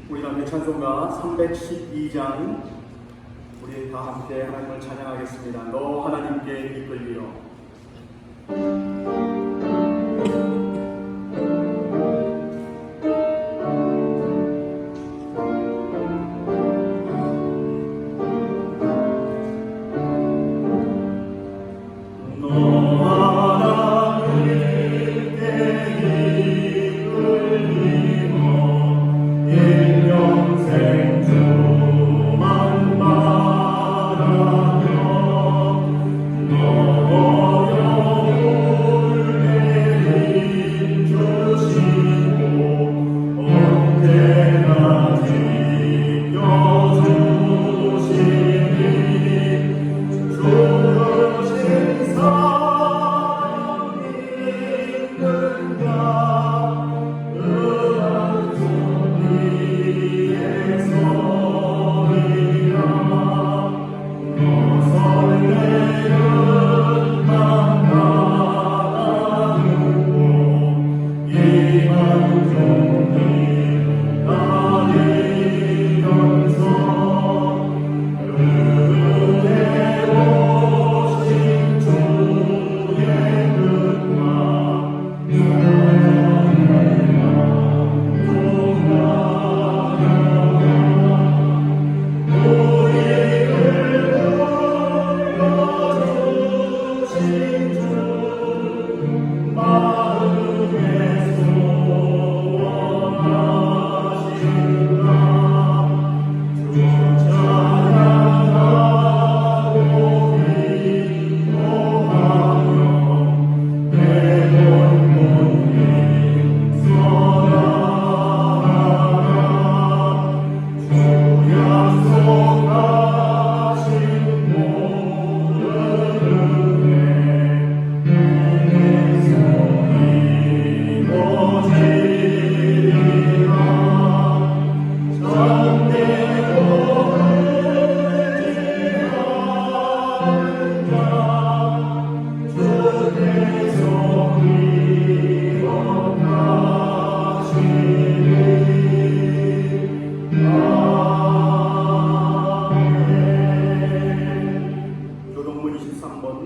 우리 남의 찬송가 312장 우리 다 함께 하나님을 찬양하겠습니다. 너 하나님께 이끌리어.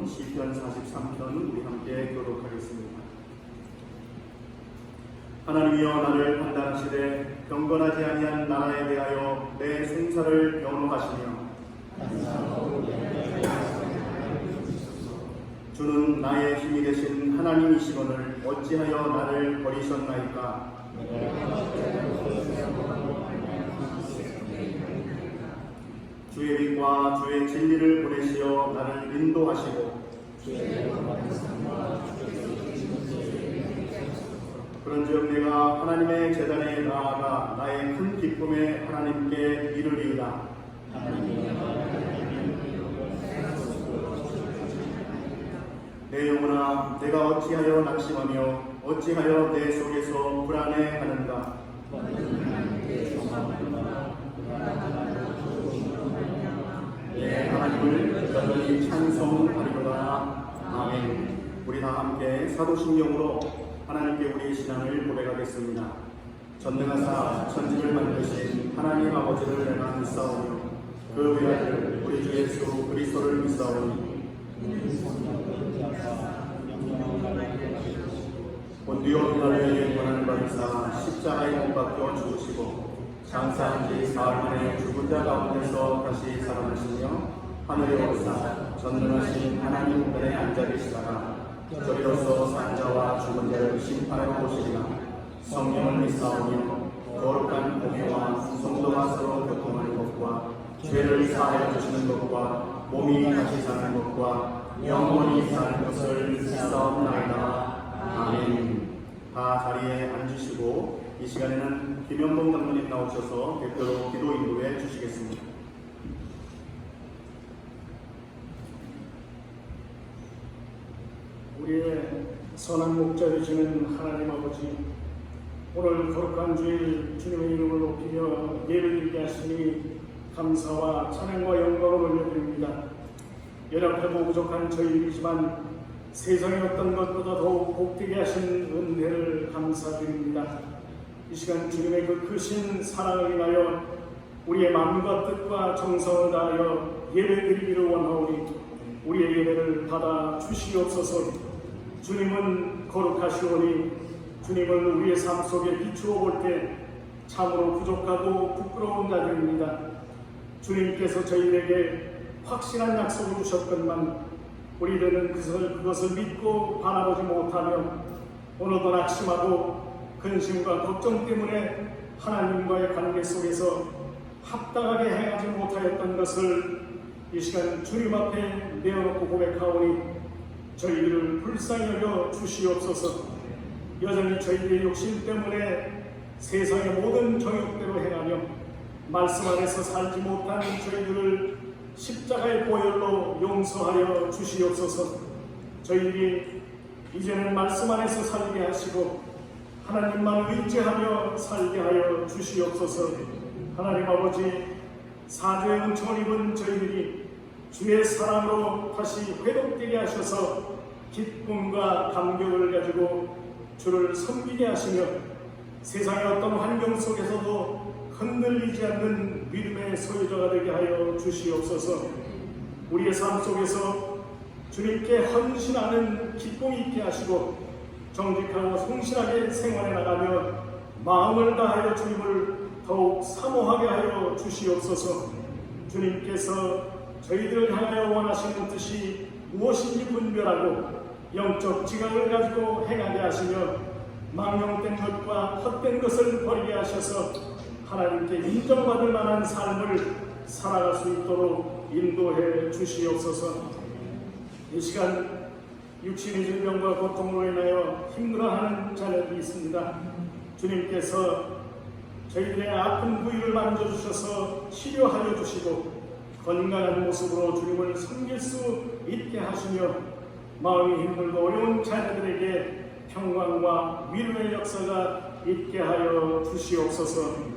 시편 43편 우리 함께 교독하겠습니다. 하나님이여 나를 판단하시되 경건하지 아니한 나라에 대하여 내 생사를 변호하시며 주는 나의 힘이 되신 하나님이시거늘 어찌하여 나를 버리셨나이까. 주의 빛과 주의 진리를 보내시어 나를 인도하시고 그런즉 내가 하나님의 제단에 나아가 나의 큰 기쁨에 하나님께 이르리이다. 내 영혼아 내가 어찌하여 낙심하며 어찌하여 내 속에서 불안해하는가. 내 하나님을 여전히 찬송하리로다. 아멘. 우리 다 함께 사도신경으로 하나님께 우리의 신앙을 고백하겠습니다. 전능하사 천지를 만드신 하나님 아버지를 내가 믿사오며 그 외아들 우리 주 예수 그리스도를 믿사오니 본디오 빌라도에게 고난을 받으사 십자가에 못 박혀 죽으시고 장사한 지 사흘 만에 죽은 자 가운데서 다시 살아나시며 하늘에 오르사 전능하신 하나님 우편에 앉아 계시다가 저리로서 산 자와 죽은 자를 심판하러 오시리라. 성령을 믿사오며 거룩한 공회와 성도가 서로 교통하는 것과 죄를 사하여 주시는 것과 몸이 다시 사는 것과 영원히 사는 것을 믿사옵나이다. 아멘. 다 자리에 앉으시고 이 시간에는 김영봉 장로님 나오셔서 대표로 기도 인도해 주시겠습니다. 우리의 선한 목자 되시는 하나님 아버지, 오늘 거룩한 주일 주님의 이름을 높이며 예를 드리게 하시니 감사와 찬양과 영광을 올려드립니다. 연약하고 부족한 저희이지만 세상의 어떤 것보다 더욱 복되게 하신 은혜를 감사드립니다. 이 시간 주님의 그 크신 사랑을 인하여 우리의 마음과 뜻과 정성을 다하여 예배드리기를 원하오니 우리의 예배를 받아 주시옵소서. 주님은 거룩하시오니 주님을 우리의 삶 속에 비추어 볼 때 참으로 부족하고 부끄러운 자들입니다. 주님께서 저희에게 확실한 약속을 주셨건만 우리들은 그것을 믿고 바라보지 못하며 오늘도 낙심하고 근심과 걱정 때문에 하나님과의 관계 속에서 합당하게 행하지 못하였던 것을 이 시간 주님 앞에 내어놓고 고백하오니 저희들을 불쌍히 여겨 주시옵소서. 여전히 저희들의 욕심 때문에 세상의 모든 정욕대로 행하며 말씀 안에서 살지 못한 저희들을 십자가의 보혈로 용서하여 주시옵소서. 저희들이 이제는 말씀 안에서 살게 하시고 하나님만 의지하며 살게 하여 주시옵소서. 하나님 아버지, 사죄의 은총을 입은 저희들이 주의 사랑으로 다시 회복되게 하셔서 기쁨과 감격을 가지고 주를 섬기게 하시며 세상의 어떤 환경 속에서도 흔들리지 않는 믿음의 소유자가 되게 하여 주시옵소서. 우리의 삶 속에서 주님께 헌신하는 기쁨이 있게 하시고 정직하고 성실하게 생활해 나가며 마음을 다하여 주님을 더욱 사모하게 하여 주시옵소서. 주님께서 저희들을 향하여 원하시는 뜻이 무엇인지 분별하고 영적 지각을 가지고 행하게 하시며 망령된 것과 헛된 것을 버리게 하셔서 하나님께 인정받을 만한 삶을 살아갈 수 있도록 인도해 주시옵소서. 이 시간 육신의 질병과 고통으로 인하여 힘들어하는 자녀들이 있습니다. 주님께서 저희들의 아픈 부위를 만져주셔서 치료하여 주시고 건강한 모습으로 주님을 섬길 수 있게 하시며 마음이 힘들고 어려운 자녀들에게 평강과 위로의 역사가 있게 하여 주시옵소서.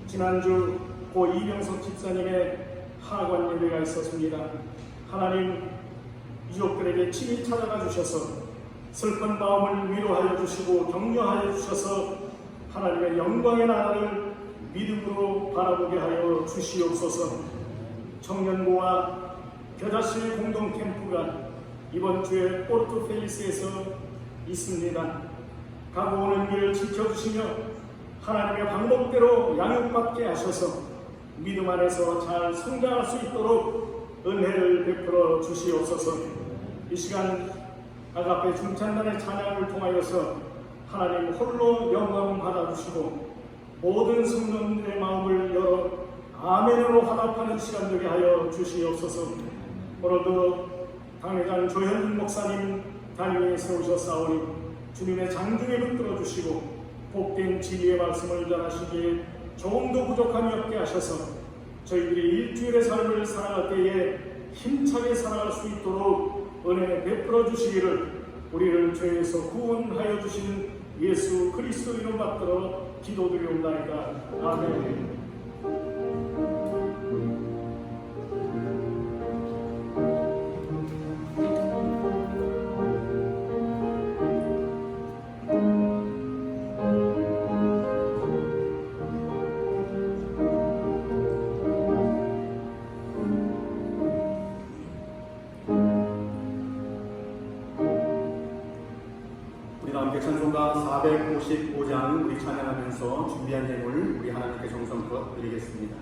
지난주 고 이병석 집사님의 하관 예배가 있었습니다. 하나님 유족들에게 친히 찾아가 주셔서 슬픈 마음을 위로하여 주시고 격려하여 주셔서 하나님의 영광의 나라를 믿음으로 바라보게 하여 주시옵소서. 청년부와 겨자씨 공동 캠프가 이번 주에 포르투펠리스에서 있습니다. 가고 오는 길을 지켜주시며 하나님의 방법대로 양육받게 하셔서 믿음 안에서 잘 성장할 수 있도록 은혜를 베풀어 주시옵소서. 이 시간 아가페 중찬단의 찬양을 통하여서 하나님 홀로 영광을 받아주시고 모든 성도님들의 마음을 열어 아멘으로 화답하는 시간 되게 하여 주시옵소서. 오늘도 당회장 조현준 목사님 단위에 세우셨사오니 주님의 장중에 붙들어 주시고 복된 진리의 말씀을 전하시기에 조금도 부족함이 없게 하셔서 저희들이 일주일의 삶을 살아갈 때에 힘차게 살아갈 수 있도록 은혜 베풀어 주시기를 우리를 죄에서 구원하여 주신 예수 그리스도 이름 받들어 기도드리옵나이다. 아멘. 함께 찬송가 455장 우리 찬양하면서 준비한 예물 우리 하나님께 정성껏 드리겠습니다.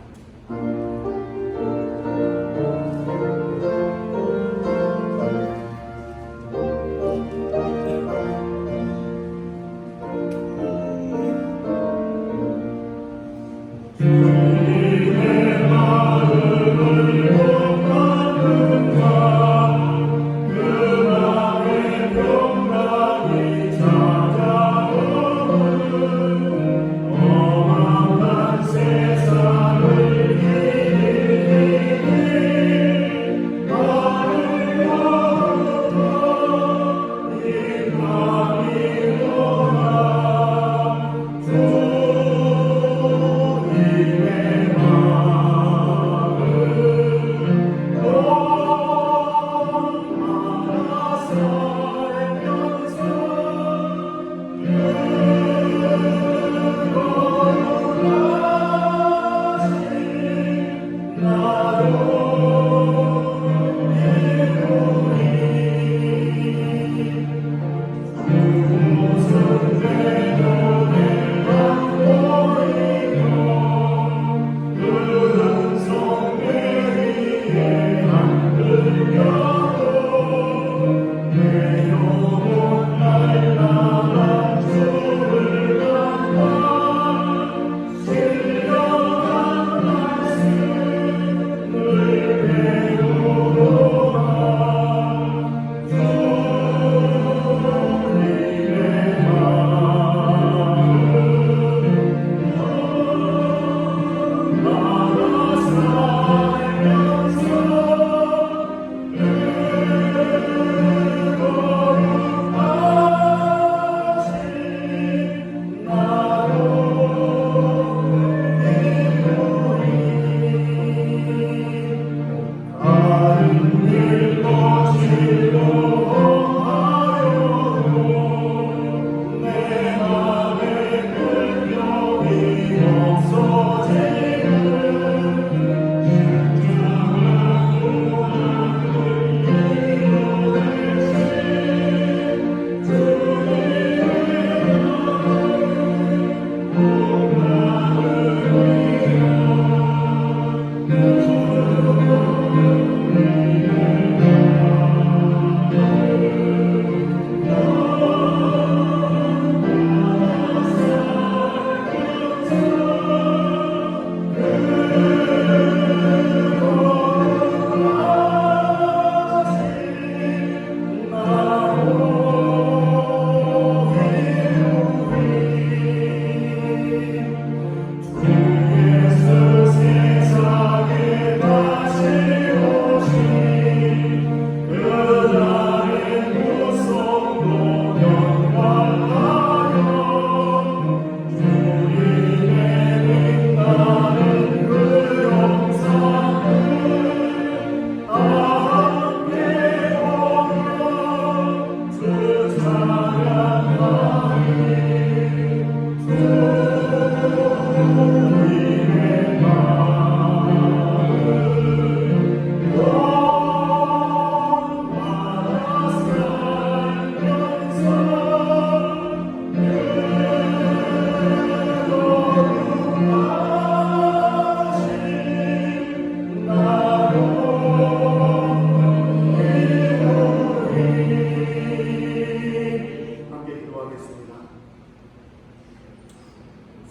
세상을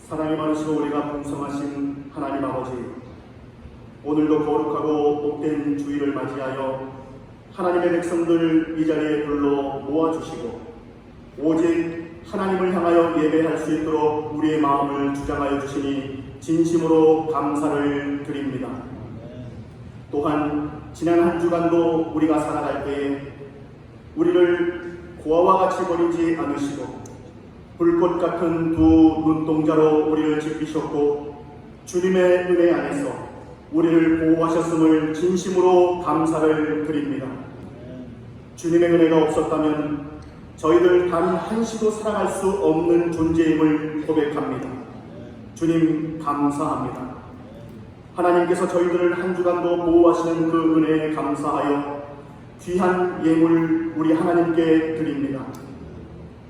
사랑이 많으시고 우리가 풍성하신 하나님 아버지, 오늘도 거룩하고 복된 주일을 맞이하여 하나님의 백성들 이 자리에 불러 모아주시고 오직 하나님을 향하여 예배할 수 있도록 우리의 마음을 주장하여 주시니 진심으로 감사를 드립니다. 또한 지난 한 주간도 우리가 살아갈 때에 우리를 고아와 같이 버리지 않으시고 불꽃 같은 두 눈동자로 우리를 지키셨고 주님의 은혜 안에서 우리를 보호하셨음을 진심으로 감사를 드립니다. 주님의 은혜가 없었다면 저희들 단 한시도 살아갈 수 없는 존재임을 고백합니다. 주님 감사합니다. 하나님께서 저희들을 한 주간도 보호하시는 그 은혜에 감사하여 귀한 예물 우리 하나님께 드립니다.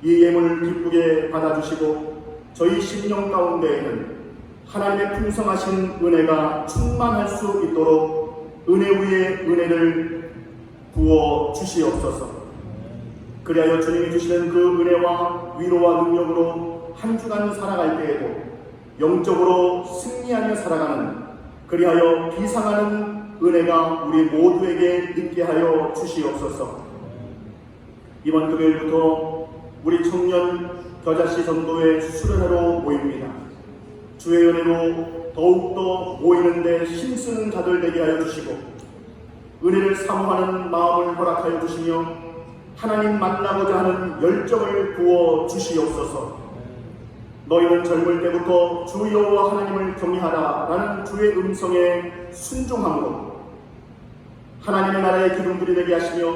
이 예물 기쁘게 받아주시고 저희 심령 가운데에는 하나님의 풍성하신 은혜가 충만할 수 있도록 은혜 위에 은혜를 부어 주시옵소서. 그리하여 주님이 주시는 그 은혜와 위로와 능력으로 한 주간 살아갈 때에도 영적으로 승리하며 살아가는, 그리하여 비상하는 은혜가 우리 모두에게 있게 하여 주시옵소서. 이번 금요일부터 우리 청년 겨자씨 전도회 수련회로 모입니다. 주의 은혜로 더욱더 모이는데 힘쓰는 자들 되게 하여 주시고 은혜를 사모하는 마음을 허락하여 주시며 하나님 만나고자 하는 열정을 부어 주시옵소서. 너희는 젊을 때부터 주 여호와 하나님을 경외하라 라는 주의 음성에 순종함으로 하나님의 나라의 기둥들이 되게 하시며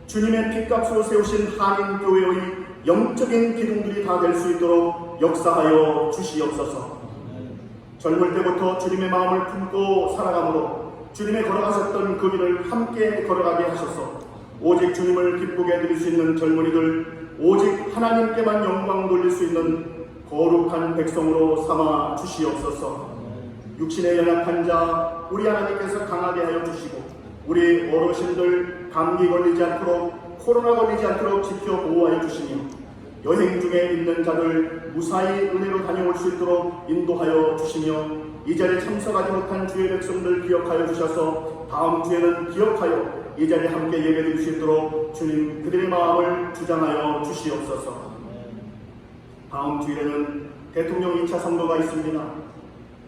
주님의 핏값으로 세우신 한인교회의 영적인 기둥들이 다 될 수 있도록 역사하여 주시옵소서. 젊을 때부터 주님의 마음을 품고 살아가므로 주님의 걸어가셨던 그 길을 함께 걸어가게 하셔서 오직 주님을 기쁘게 해드릴 수 있는 젊은이들, 오직 하나님께만 영광 돌릴 수 있는 거룩한 백성으로 삼아 주시옵소서. 육신의 연약한 자 우리 하나님께서 강하게 하여 주시고 우리 어르신들 감기 걸리지 않도록, 코로나 걸리지 않도록 지켜 보호하여 주시며 여행 중에 있는 자들 무사히 은혜로 다녀올 수 있도록 인도하여 주시며 이 자리에 참석하지 못한 주의 백성들 기억하여 주셔서 다음 주에는 기억하여 이 자리에 함께 예배드릴 수 있도록 주님 그들의 마음을 주장하여 주시옵소서. 다음 주일에는 대통령 2차 선거가 있습니다.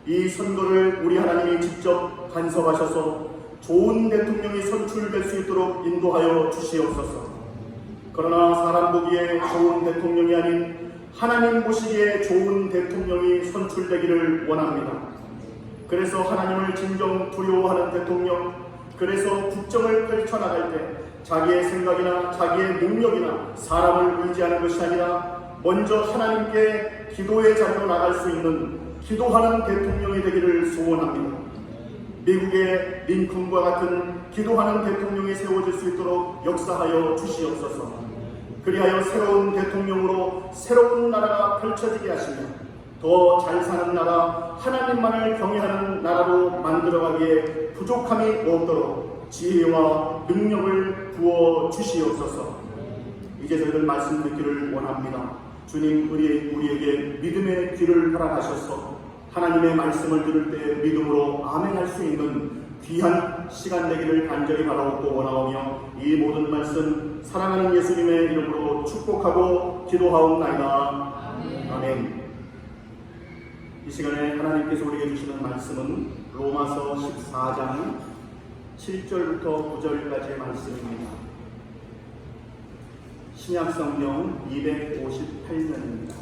이 선거를 우리 하나님이 직접 간섭하셔서 좋은 대통령이 선출될 수 있도록 인도하여 주시옵소서. 그러나 사람 보기에 좋은 대통령이 아닌 하나님 보시기에 좋은 대통령이 선출되기를 원합니다. 그래서 하나님을 진정 두려워하는 대통령, 그래서 국정을 펼쳐나갈 때 자기의 생각이나 자기의 능력이나 사람을 의지하는 것이 아니라 먼저 하나님께 기도의 자리로 나갈 수 있는 기도하는 대통령이 되기를 소원합니다. 미국의 링컨과 같은 기도하는 대통령이 세워질 수 있도록 역사하여 주시옵소서. 그리하여 새로운 대통령으로 새로운 나라가 펼쳐지게 하시며 더 잘 사는 나라, 하나님만을 경외하는 나라로 만들어가기에 부족함이 없도록 지혜와 능력을 부어 주시옵소서. 이제 저희들 말씀 듣기를 원합니다. 주님 우리에게 믿음의 귀를 허락하셔서 하나님의 말씀을 들을 때 믿음으로 아멘할 수 있는 귀한 시간 되기를 간절히 바라옵고 원하오며 이 모든 말씀 사랑하는 예수님의 이름으로 축복하고 기도하옵나이다. 아멘. 이 시간에 하나님께서 우리에게 주시는 말씀은 로마서 14장 7절부터 9절까지의 말씀입니다. 신약성경 258면입니다.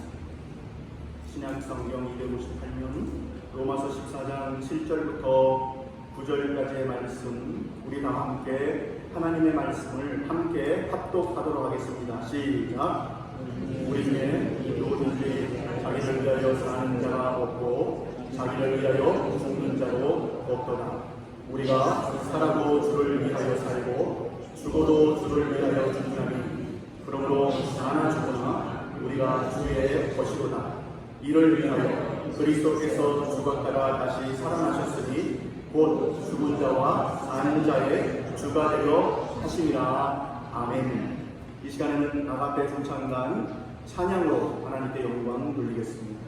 신약성경 258면 로마서 14장 7절부터 9절까지의 말씀, 우리 다 함께 하나님의 말씀을 함께 합독하도록 하겠습니다. 시작. 우리 중에 누구든지 자기를 위하여 사는 자가 없고 자기를 위하여 죽는 자도 없도다. 우리가 살아도 주를 위하여 살고 죽어도 주를 위하여 죽나니 그러므로 나나 죽으나 우리가 주의 것이로다. 이를 위하여 그리스도께서 죽었다가 다시 살아나셨으니 곧 죽은 자와 사는 자의 주가 되려 하심이라. 아멘. 이 시간에는 아가페 성찬단 찬양으로 하나님께 영광 돌리겠습니다.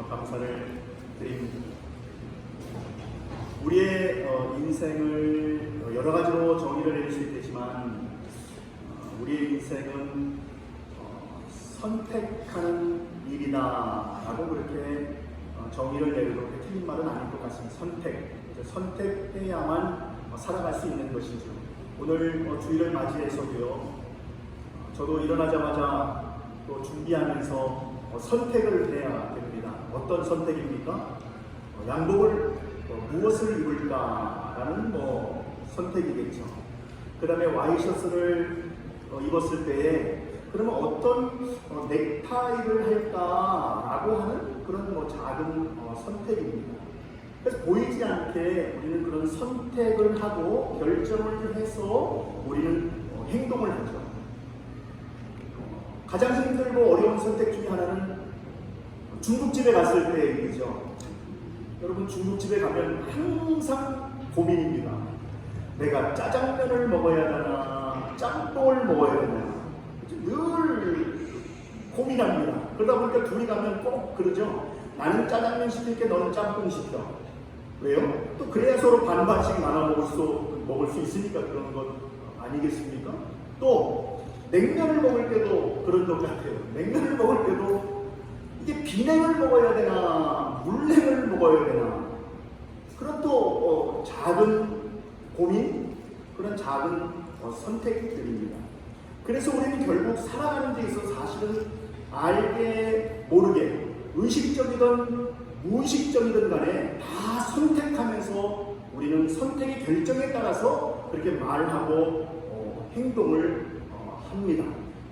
감사를 드립니다. 우리의 인생을 여러 가지로 정의를 내릴 수 있겠지만 우리의 인생은 선택하는 일이다라고 그렇게 정의를 내리고 그렇게 틀린 말은 아닐 것 같습니다. 선택해야만 살아갈 수 있는 것이죠. 오늘 주일을 맞이해서도요, 저도 일어나자마자 또 준비하면서 선택을 해야 됩니다. 어떤 선택입니까? 양복을 무엇을 입을까라는 선택이겠죠. 그 다음에 와이셔츠를 입었을 때에 그러면 어떤 넥타이를 할까라고 하는 그런 작은 선택입니다. 그래서 보이지 않게 우리는 그런 선택을 하고 결정을 해서 우리는 행동을 하죠. 가장 힘들고 어려운 선택 중에 하나는 중국집에 갔을 때 일이죠. 여러분, 중국집에 가면 항상 고민입니다. 내가 짜장면을 먹어야 하나 짬뽕을 먹어야 하나 늘 고민이 납니다. 그러다 보니까 둘이 가면 꼭 그러죠. 나는 짜장면 시킬게, 너는 짬뽕 시켜. 왜요? 또 그래야 서로 반반씩 나눠 먹을 수 있으니까 그런 것 아니겠습니까? 또 냉면을 먹을 때도 그런 것 같아요. 냉면을 먹을 때도 이게 비냉을 먹어야 되나 물냉을 먹어야 되나 그런 또 작은 고민, 그런 작은 선택들입니다. 그래서 우리는 결국 살아가는 데 있어서 사실은 알게 모르게 의식적이든 무의식적이든 간에 다 선택하면서 우리는 선택의 결정에 따라서 그렇게 말하고 행동을 합니다.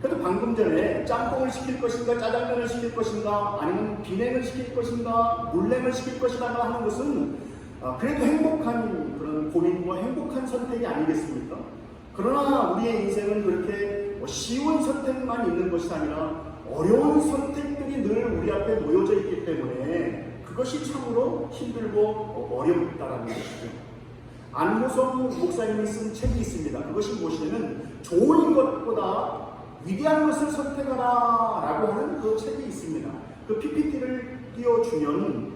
그래도 방금 전에 짬뽕을 시킬 것인가 짜장면을 시킬 것인가 아니면 비냉을 시킬 것인가 물냉을 시킬 것인가 하는 것은 그래도 행복한 그런 고민과 행복한 선택이 아니겠습니까? 그러나 우리의 인생은 그렇게 쉬운 선택만 있는 것이 아니라 어려운 선택들이 늘 우리 앞에 놓여져 있기 때문에 그것이 참으로 힘들고 어렵다라는 것이죠. 안호성 목사님이 쓴 책이 있습니다. 그것이 무엇이냐면 좋은 것보다 위대한 것을 선택하라 라고 하는 그 책이 있습니다. 그 PPT를 띄워주면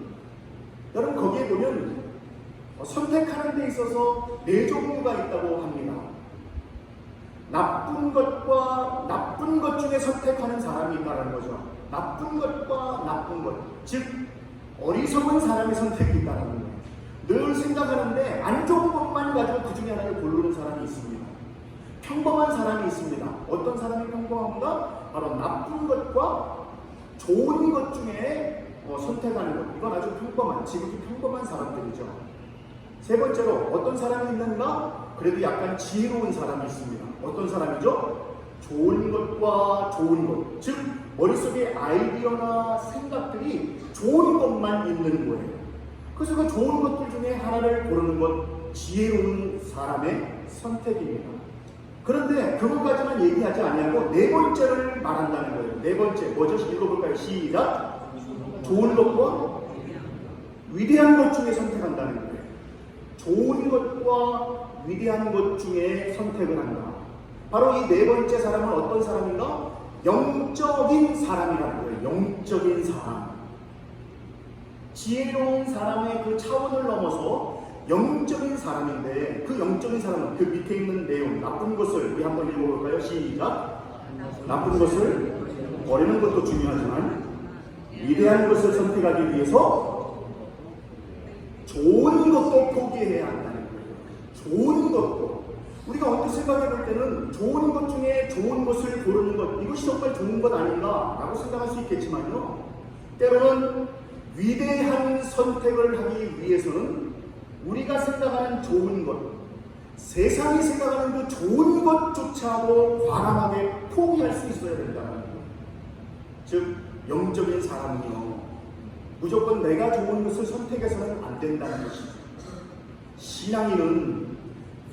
여러분 거기에 보면 선택하는 데 있어서 4종류가 있다고 합니다. 나쁜 것과 나쁜 것 중에 선택하는 사람이 있다는 거죠. 나쁜 것과 나쁜 것, 즉 어리석은 사람의 선택이 있다는 거예요. 늘 생각하는데 안 좋은 것만 가지고 그 중에 하나를 고르는 사람이 있습니다. 평범한 사람이 있습니다. 어떤 사람이 평범한가? 바로 나쁜 것과 좋은 것 중에 선택하는 것. 이건 아주 평범한, 지극히 평범한 사람들이죠. 세 번째로 어떤 사람이 있는가? 그래도 약간 지혜로운 사람이 있습니다. 어떤 사람이죠? 좋은 것과 좋은 것. 즉 머릿속에 아이디어나 생각들이 좋은 것만 있는 거예요. 그래서 그 좋은 것들 중에 하나를 고르는 것, 지혜로운 사람의 선택입니다. 그런데 그것까지만 얘기하지 아니하고 4번째를 말한다는 거예요. 4번째 뭐죠? 읽어볼까요? 시작. 좋은 것과 위대한 것 중에 선택한다는 거예요. 좋은 것과 위대한 것 중에 선택을 한다. 바로 이 4번째 사람은 어떤 사람인가? 영적인 사람이라는 거예요. 영적인 사람. 지혜로운 사람의 그 차원을 넘어서 영적인 사람인데 그 영적인 사람은 그 밑에 있는 내용, 나쁜 것을 우리 한번 읽어볼까요? 시작. 나쁜 것을 버리는 것도 중요하지만 위대한 것을 선택하기 위해서 좋은 것도 포기해야 한다는 거예요. 좋은 것도. 우리가 언뜻 생각해 볼 때는 좋은 것 중에 좋은 것을 고르는 것, 이것이 정말 좋은 것 아닌가 라고 생각할 수 있겠지만요, 때로는 위대한 선택을 하기 위해서는 우리가 생각하는 좋은 것, 세상이 생각하는 그 좋은 것조차도 과감하게 포기할 수 있어야 된다는 거예요. 즉 영적인 사람은요, 무조건 내가 좋은 것을 선택해서는 안 된다는 것입니다. 신앙인은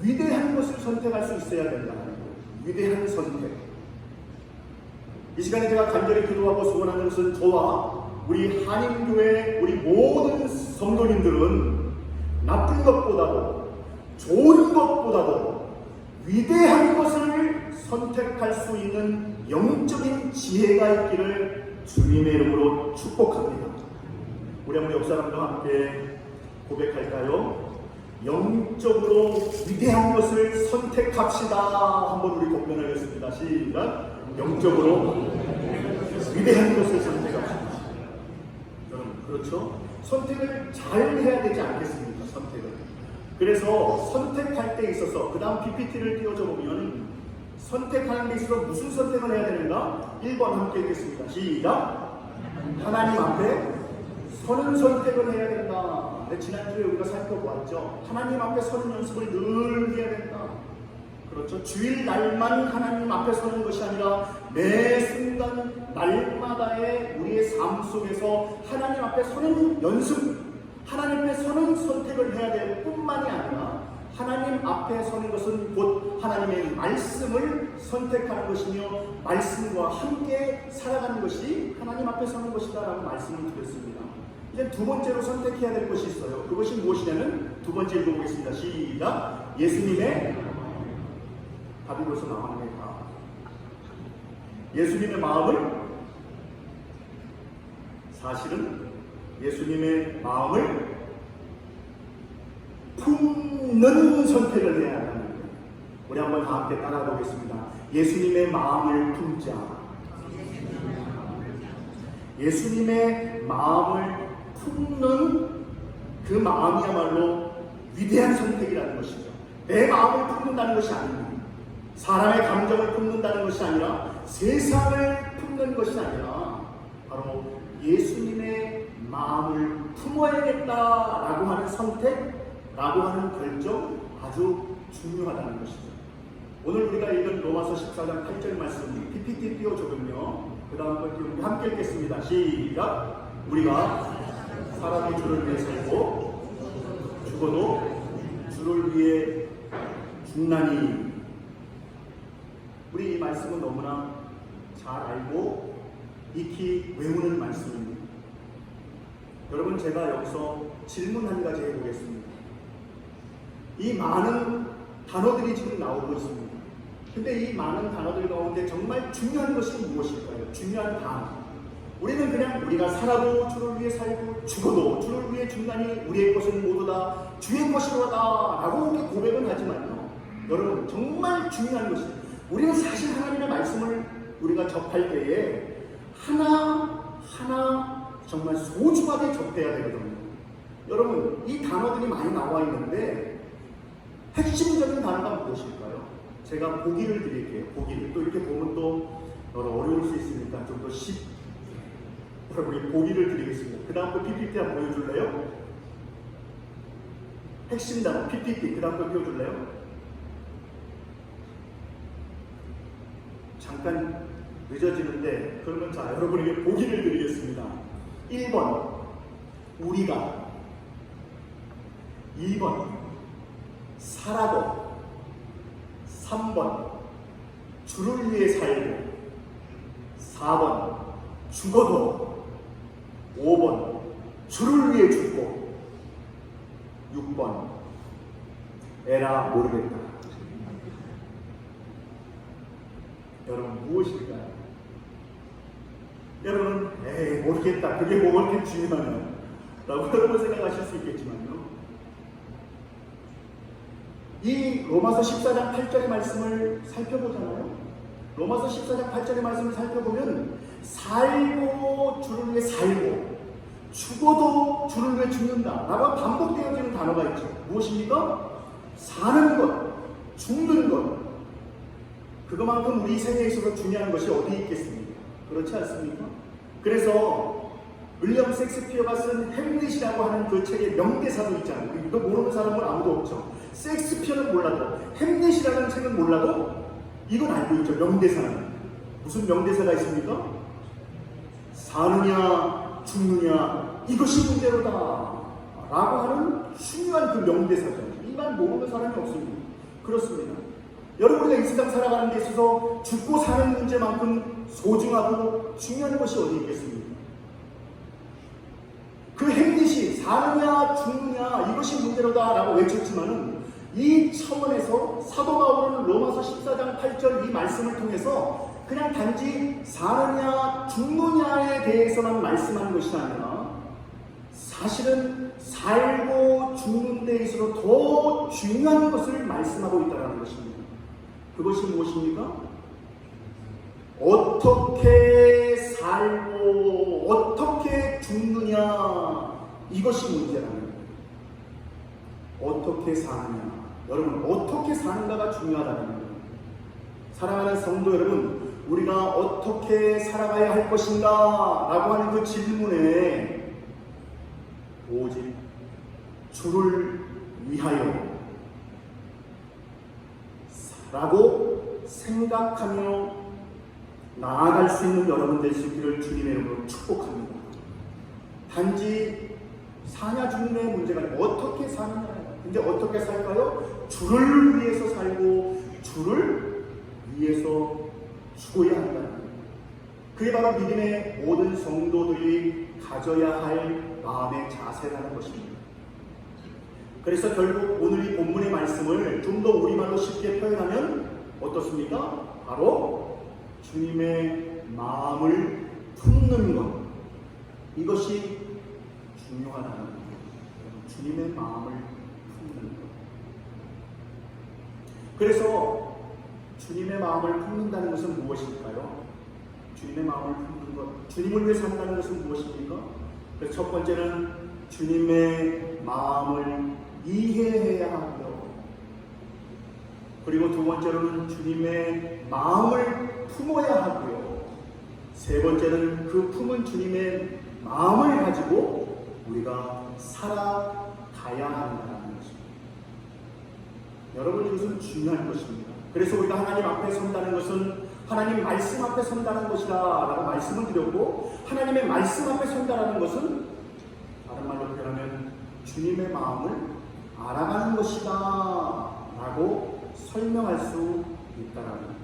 위대한 것을 선택할 수 있어야 된다는 거예요. 위대한 선택. 이 시간에 제가 간절히 기도하고 소원하는 것은 저와 우리 한인교회 우리 모든 성도님들은 나쁜 것보다도 좋은 것보다도 위대한 것을 선택할 수 있는 영적인 지혜가 있기를 주님의 이름으로 축복합니다. 우리 한번 옆 사람과 함께 고백할까요? 영적으로 위대한 것을 선택합시다. 한번 우리 고백하겠습니다. 시작. 영적으로 위대한 것을 선택합시다. 여러분, 그렇죠? 선택을 잘 해야 되지 않겠습니까? 선택을. 그래서 선택할 때 있어서 그 다음 PPT를 띄워줘 보면 선택하는 데 있어서 무슨 선택을 해야 되는가? 1번 함께 읽겠습니다. 시작. 하나님 앞에 서는 선택을 해야 된다. 지난주에 우리가 살펴보았죠. 하나님 앞에 서는 연습을 늘 해야 된다. 그렇죠. 주일 날만 하나님 앞에 서는 것이 아니라 매 순간 날마다의 우리의 삶 속에서 하나님 앞에 서는 연습, 하나님 앞에 서는 선택을 해야 될 뿐만이 아니라 하나님 앞에 서는 것은 곧 하나님의 말씀을 선택하는 것이며 말씀과 함께 살아가는 것이 하나님 앞에 서는 것이다 라고 말씀을 드렸습니다. 이제 두 번째로 선택해야 될 것이 있어요. 그것이 무엇이냐면 두 번째 읽어보겠습니다. 시작. 예수님의 답이 벌써 나왔네요. 예수님의 마음을 사실은 예수님의 마음을 품는 선택을 해야 한다는 거예요. 우리 한번 다 함께 따라 보겠습니다. 예수님의 마음을 품자. 예수님의 마음을 품는 그 마음이야말로 위대한 선택이라는 것이죠. 내 마음을 품는다는 것이 아닙니다. 사람의 감정을 품는다는 것이 아니라, 세상을 품는 것이 아니라 바로 예수님의 마음을 품어야겠다라고 하는 선택라고 하는 결정, 아주 중요하다는 것이죠. 오늘 우리가 읽은 로마서 14장 8절 말씀 PPT 띄워주면요, 그 다음 걸 우리 함께 읽겠습니다. 시작. 우리가 사람이 주를 위해 살고 죽어도 주를 위해 죽나니. 우리 이 말씀은 너무나 잘 알고 익히 외우는 말씀입니다. 여러분, 제가 여기서 질문 한 가지 해보겠습니다. 이 많은 단어들이 지금 나오고 있습니다. 근데 이 많은 단어들 가운데 정말 중요한 것이 무엇일까요? 중요한 단어. 우리는 그냥 우리가 살아도 주를 위해 살고 죽어도 주를 위해 죽나니 우리의 것은 모두 다 주의 것이로다 라고 이렇게 고백은 하지만요, 여러분, 정말 중요한 것이, 우리는 사실 하나님의 말씀을 우리가 접할 때에 하나하나 정말 소중하게 접해야 되거든요. 여러분, 이 단어들이 많이 나와 있는데 핵심적인 단어가 무엇일까요? 제가 보기를 드릴게요. 보기를. 또 이렇게 보면 또 어려울 수 있으니까 좀 더 우리 보기를 드리겠습니다. 그 다음 거 PPT 한번 보여줄래요? 핵심 단어 PPT. 그 다음 거 보여줄래요? 잠깐 늦어지는데, 그러면 자, 여러분에게 보기를 드리겠습니다. 1번 우리가, 2번 살아도, 3번 주를 위해 살고, 4번 죽어도, 5번 주를 위해 죽고, 6번 에라 모르겠다. 여러분, 무엇일까요? 여러분, 에이 모르겠다, 그게 뭐가 그렇게 중요하냐 라고 여러분 생각하실 수 있겠지만요, 이 로마서 14장 8절의 말씀을 살펴보잖아요. 로마서 14장 8절의 말씀을 살펴보면 살고 주를 위해 살고 죽어도 주를 위해 죽는다 라고 반복되어지는 단어가 있죠. 무엇입니까? 사는 것, 죽는 것. 그것만큼 우리 세계에 있어서 중요한 것이 어디 있겠습니까? 그렇지 않습니까? 그래서 윌리엄 셰익스피어가 쓴 햄릿이라고 하는 그 책의 명대사도 있잖아요. 이거 모르는 사람은 아무도 없죠. 셰익스피어는 몰라도, 햄릿이라는 책은 몰라도 이건 알고 있죠. 명대사는. 무슨 명대사가 있습니까? 사느냐 죽느냐 이것이 문제로다 라고 하는 중요한 그 명대사죠. 이만 모르는 사람이 없습니다. 그렇습니다. 여러분, 우리가 이 세상 살아가는 데 있어서 죽고 사는 문제만큼 소중하고 중요한 것이 어디 있겠습니까? 그 햄릿이 사느냐 죽느냐 이것이 문제로다 라고 외쳤지만은, 이 차원에서 사도 바울은 로마서 14장 8절 이 말씀을 통해서 그냥 단지 사느냐 죽느냐에 대해서만 말씀하는 것이 아니라, 사실은 살고 죽는 데 있어서 더 중요한 것을 말씀하고 있다는 것입니다. 그것이 무엇입니까? 어떻게 살고 어떻게 죽느냐, 이것이 문제라는 거예요. 어떻게 사느냐. 여러분, 어떻게 사는가가 중요하다는 거예요. 사랑하는 성도 여러분, 우리가 어떻게 살아가야 할 것인가 라고 하는 그 질문에 오직 주를 위하여 라고 생각하며 나아갈 수 있는 여러분 될 수 있기를 주님의 이름으로 축복합니다. 단지 사냐 죽느냐의 문제가 아니라 어떻게 사느냐. 근데 어떻게 살까요? 주를 위해서 살고 주를 위해서 죽어야 한다는 거예요. 그게 바로 믿음의 모든 성도들이 가져야 할 마음의 자세라는 것입니다. 그래서 결국 오늘 이 본문의 말씀을 좀 더 우리말로 쉽게 표현하면 어떻습니까? 바로 주님의 마음을 품는 것. 이것이 중요하다는 거예요. 주님의 마음을 품는 것. 그래서 주님의 마음을 품는다는 것은 무엇일까요? 주님의 마음을 품는 것, 주님을 위해 산다는 것은 무엇입니까? 그래서 첫 번째는 주님의 마음을 이해해야 하고요. 그리고 두 번째로는 주님의 마음을 품어야 하고요. 세 번째는 그 품은 주님의 마음을 가지고 우리가 살아가야 한다는 것입니다. 여러분, 이것은 중요한 것입니다. 그래서 우리가 하나님 앞에 선다는 것은 하나님 말씀 앞에 선다는 것이다 라고 말씀을 드렸고, 하나님의 말씀 앞에 선다는 것은 다른 말로 표현하면 주님의 마음을 알아가는 것이다 라고 설명할 수 있다라는 거예요.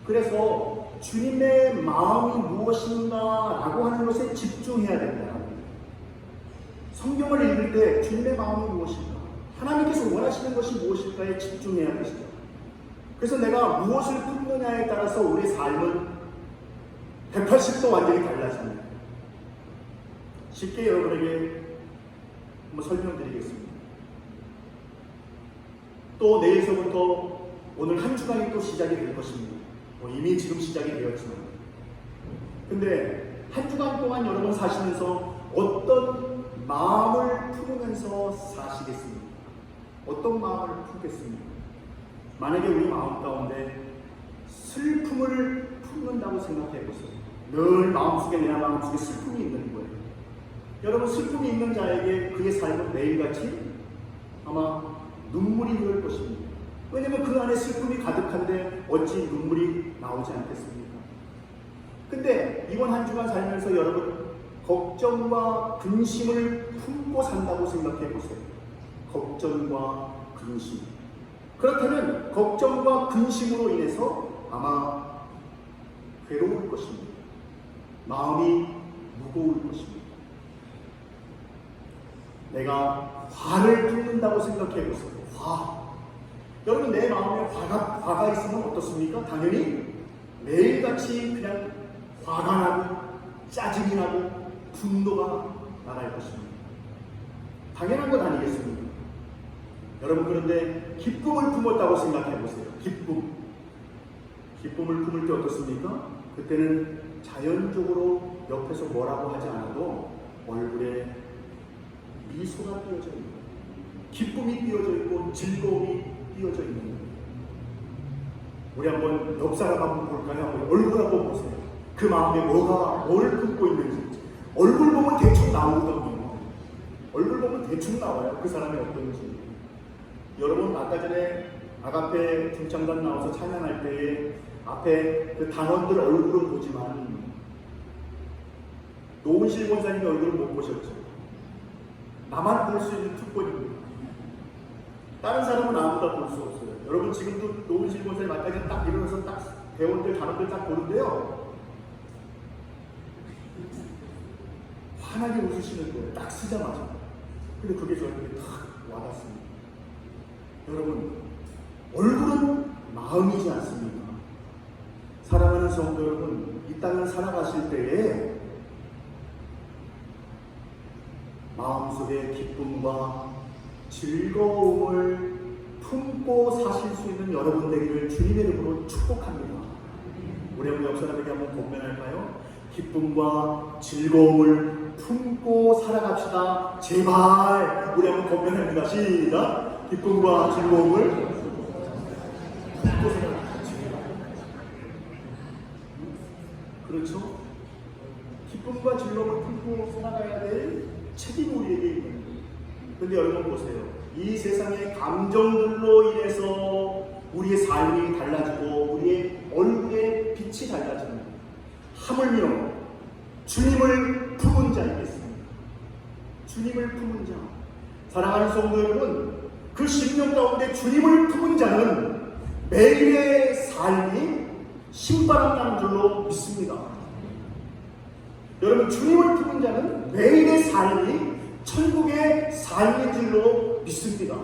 그래서 주님의 마음이 무엇인가 라고 하는 것에 집중해야 된다는 거예요. 성경을 읽을 때 주님의 마음이 무엇인가, 하나님께서 원하시는 것이 무엇일까에 집중해야 되시죠. 그래서 내가 무엇을 품느냐에 따라서 우리의 삶은 180도 완전히 달라집니다. 쉽게 여러분에게 한번 설명드리겠습니다. 또 내일서부터 오늘 한 주간이 또 시작이 될 것입니다. 이미 지금 시작이 되었지만, 근데 한 주간 동안 여러분 사시면서 어떤 마음을 품으면서 사시겠습니까? 어떤 마음을 품겠습니까? 만약에 우리 마음 가운데 슬픔을 품는다고 생각해 보세요. 늘 마음속에, 내 마음속에 슬픔이 있는 거예요. 여러분, 슬픔이 있는 자에게 그의 삶은 매일같이 아마 눈물이 흐를 것입니다. 왜냐하면 그 안에 슬픔이 가득한데 어찌 눈물이 나오지 않겠습니까? 근데 이번 한 주간 살면서 여러분, 걱정과 근심을 품고 산다고 생각해 보세요. 걱정과 근심. 그렇다면 걱정과 근심으로 인해서 아마 괴로울 것입니다. 마음이 무거울 것입니다. 내가 화를 품는다고 생각해 보세요. 화. 여러분, 내 마음에 화가 있으면 어떻습니까? 당연히 매일같이 그냥 화가 나고 짜증이 나고 분노가 나갈 것입니다. 당연한 것 아니겠습니까? 여러분, 그런데 기쁨을 품었다고 생각해 보세요. 기쁨을 품을 때 어떻습니까? 그때는 자연적으로 옆에서 뭐라고 하지 않아도 얼굴에 미소가 띄어져 있는 거예요. 기쁨이 띄어져 있고 즐거움이 띄어져 있는 거예요. 우리 한번 옆 사람 한번 볼까요? 얼굴 한번 보세요. 그 마음에 뭘 품고 있는지. 얼굴 보면 대충 나오거든요. 얼굴 보면 대충 나와요. 그 사람이 어떤지. 여러분, 아까 전에 아가페 중창단 나와서 찬양할 때에 앞에 그 단원들 얼굴은 보지만 노은실 권사님의 얼굴을 못 보셨죠? 나만 볼 수 있는 특권입니다. 다른 사람은 아무도 볼 수 없어요. 여러분, 지금도 노은실 권사님 아까 전에 딱 일어나서 딱 대원들, 단원들 딱 보는데요, 환하게 웃으시는 거예요. 딱 쓰자마자. 근데 그게 저에게 탁 와닿습니다. 여러분, 얼굴은 마음이지 않습니까? 사랑하는 성도 여러분, 이 땅을 살아가실 때에 마음속에 기쁨과 즐거움을 품고 사실 수 있는 여러분 되기를 주님의 이름으로 축복합니다. 우리 한번 옆 사람에게 한번 권면할까요? 기쁨과 즐거움을 품고 살아갑시다. 제발. 우리 한번 권면합니다. 시작. 기쁨과 즐거움을 품고 살아갑시다. 그렇죠? 기쁨과 즐거움을 품고 살아가야 될 책임이 우리에게 있는 거예요. 근데 여러분 보세요. 이 세상의 감정들로 인해서 우리의 삶이 달라지고 우리의 얼굴의 빛이 달라집니다. 하물며 주님을 품은 자이겠습니다. 주님을 품은 자. 사랑하는 성도 여러분, 그 심령 가운데 주님을 품은 자는 매일의 삶이 신바람 나는 줄로 믿습니다. 여러분, 주님을 품은 자는 매일의 삶이 천국의 삶인 줄로 믿습니다.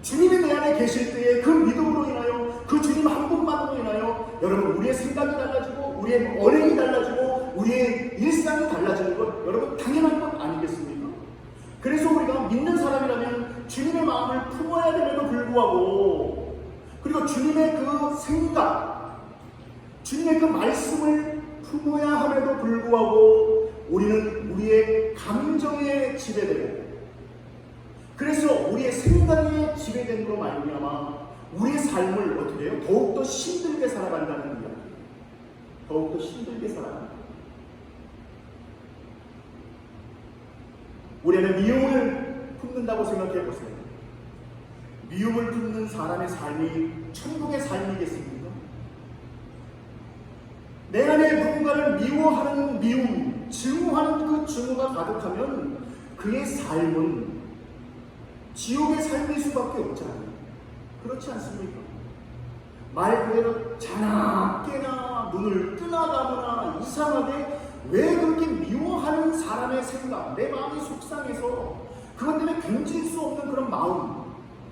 주님이 내 안에 계실 때에 그 믿음으로 인하여, 그 주님 한 분만으로 인하여 여러분, 우리의 생각이 달라지고 우리의 언행이 달라지고 우리의 일상이 달라지고 달라지는 것 여러분 당연한 것 아니겠습니까? 그래서 우리가 믿는 사람이라면 주님의 마음을 품어야 됨에도 불구하고, 그리고 주님의 그 생각, 주님의 그 말씀을 품어야 함에도 불구하고 우리는 우리의 감정에 지배되고, 그래서 우리의 생각에 지배됨으로 말미암아 우리의 삶을 어떻게 해요? 더욱더 힘들게 살아간다는 이야기. 더욱더 힘들게 살아간다. 우리는 미움을 품는다고 생각해 보세요. 미움을 품는 사람의 삶이 천국의 삶이겠습니까? 내 안에 누군가를 미워하는 미움, 증오하는 그 증오가 가득하면 그의 삶은 지옥의 삶일 수밖에 없잖아요. 그렇지 않습니까? 말 그대로 자나깨나 눈을 뜨나 감으나 이상하게 왜 그렇게 미워하는 사람의 생각, 내 마음이 속상해서 그것 때문에 견딜 수 없는 그런 마음.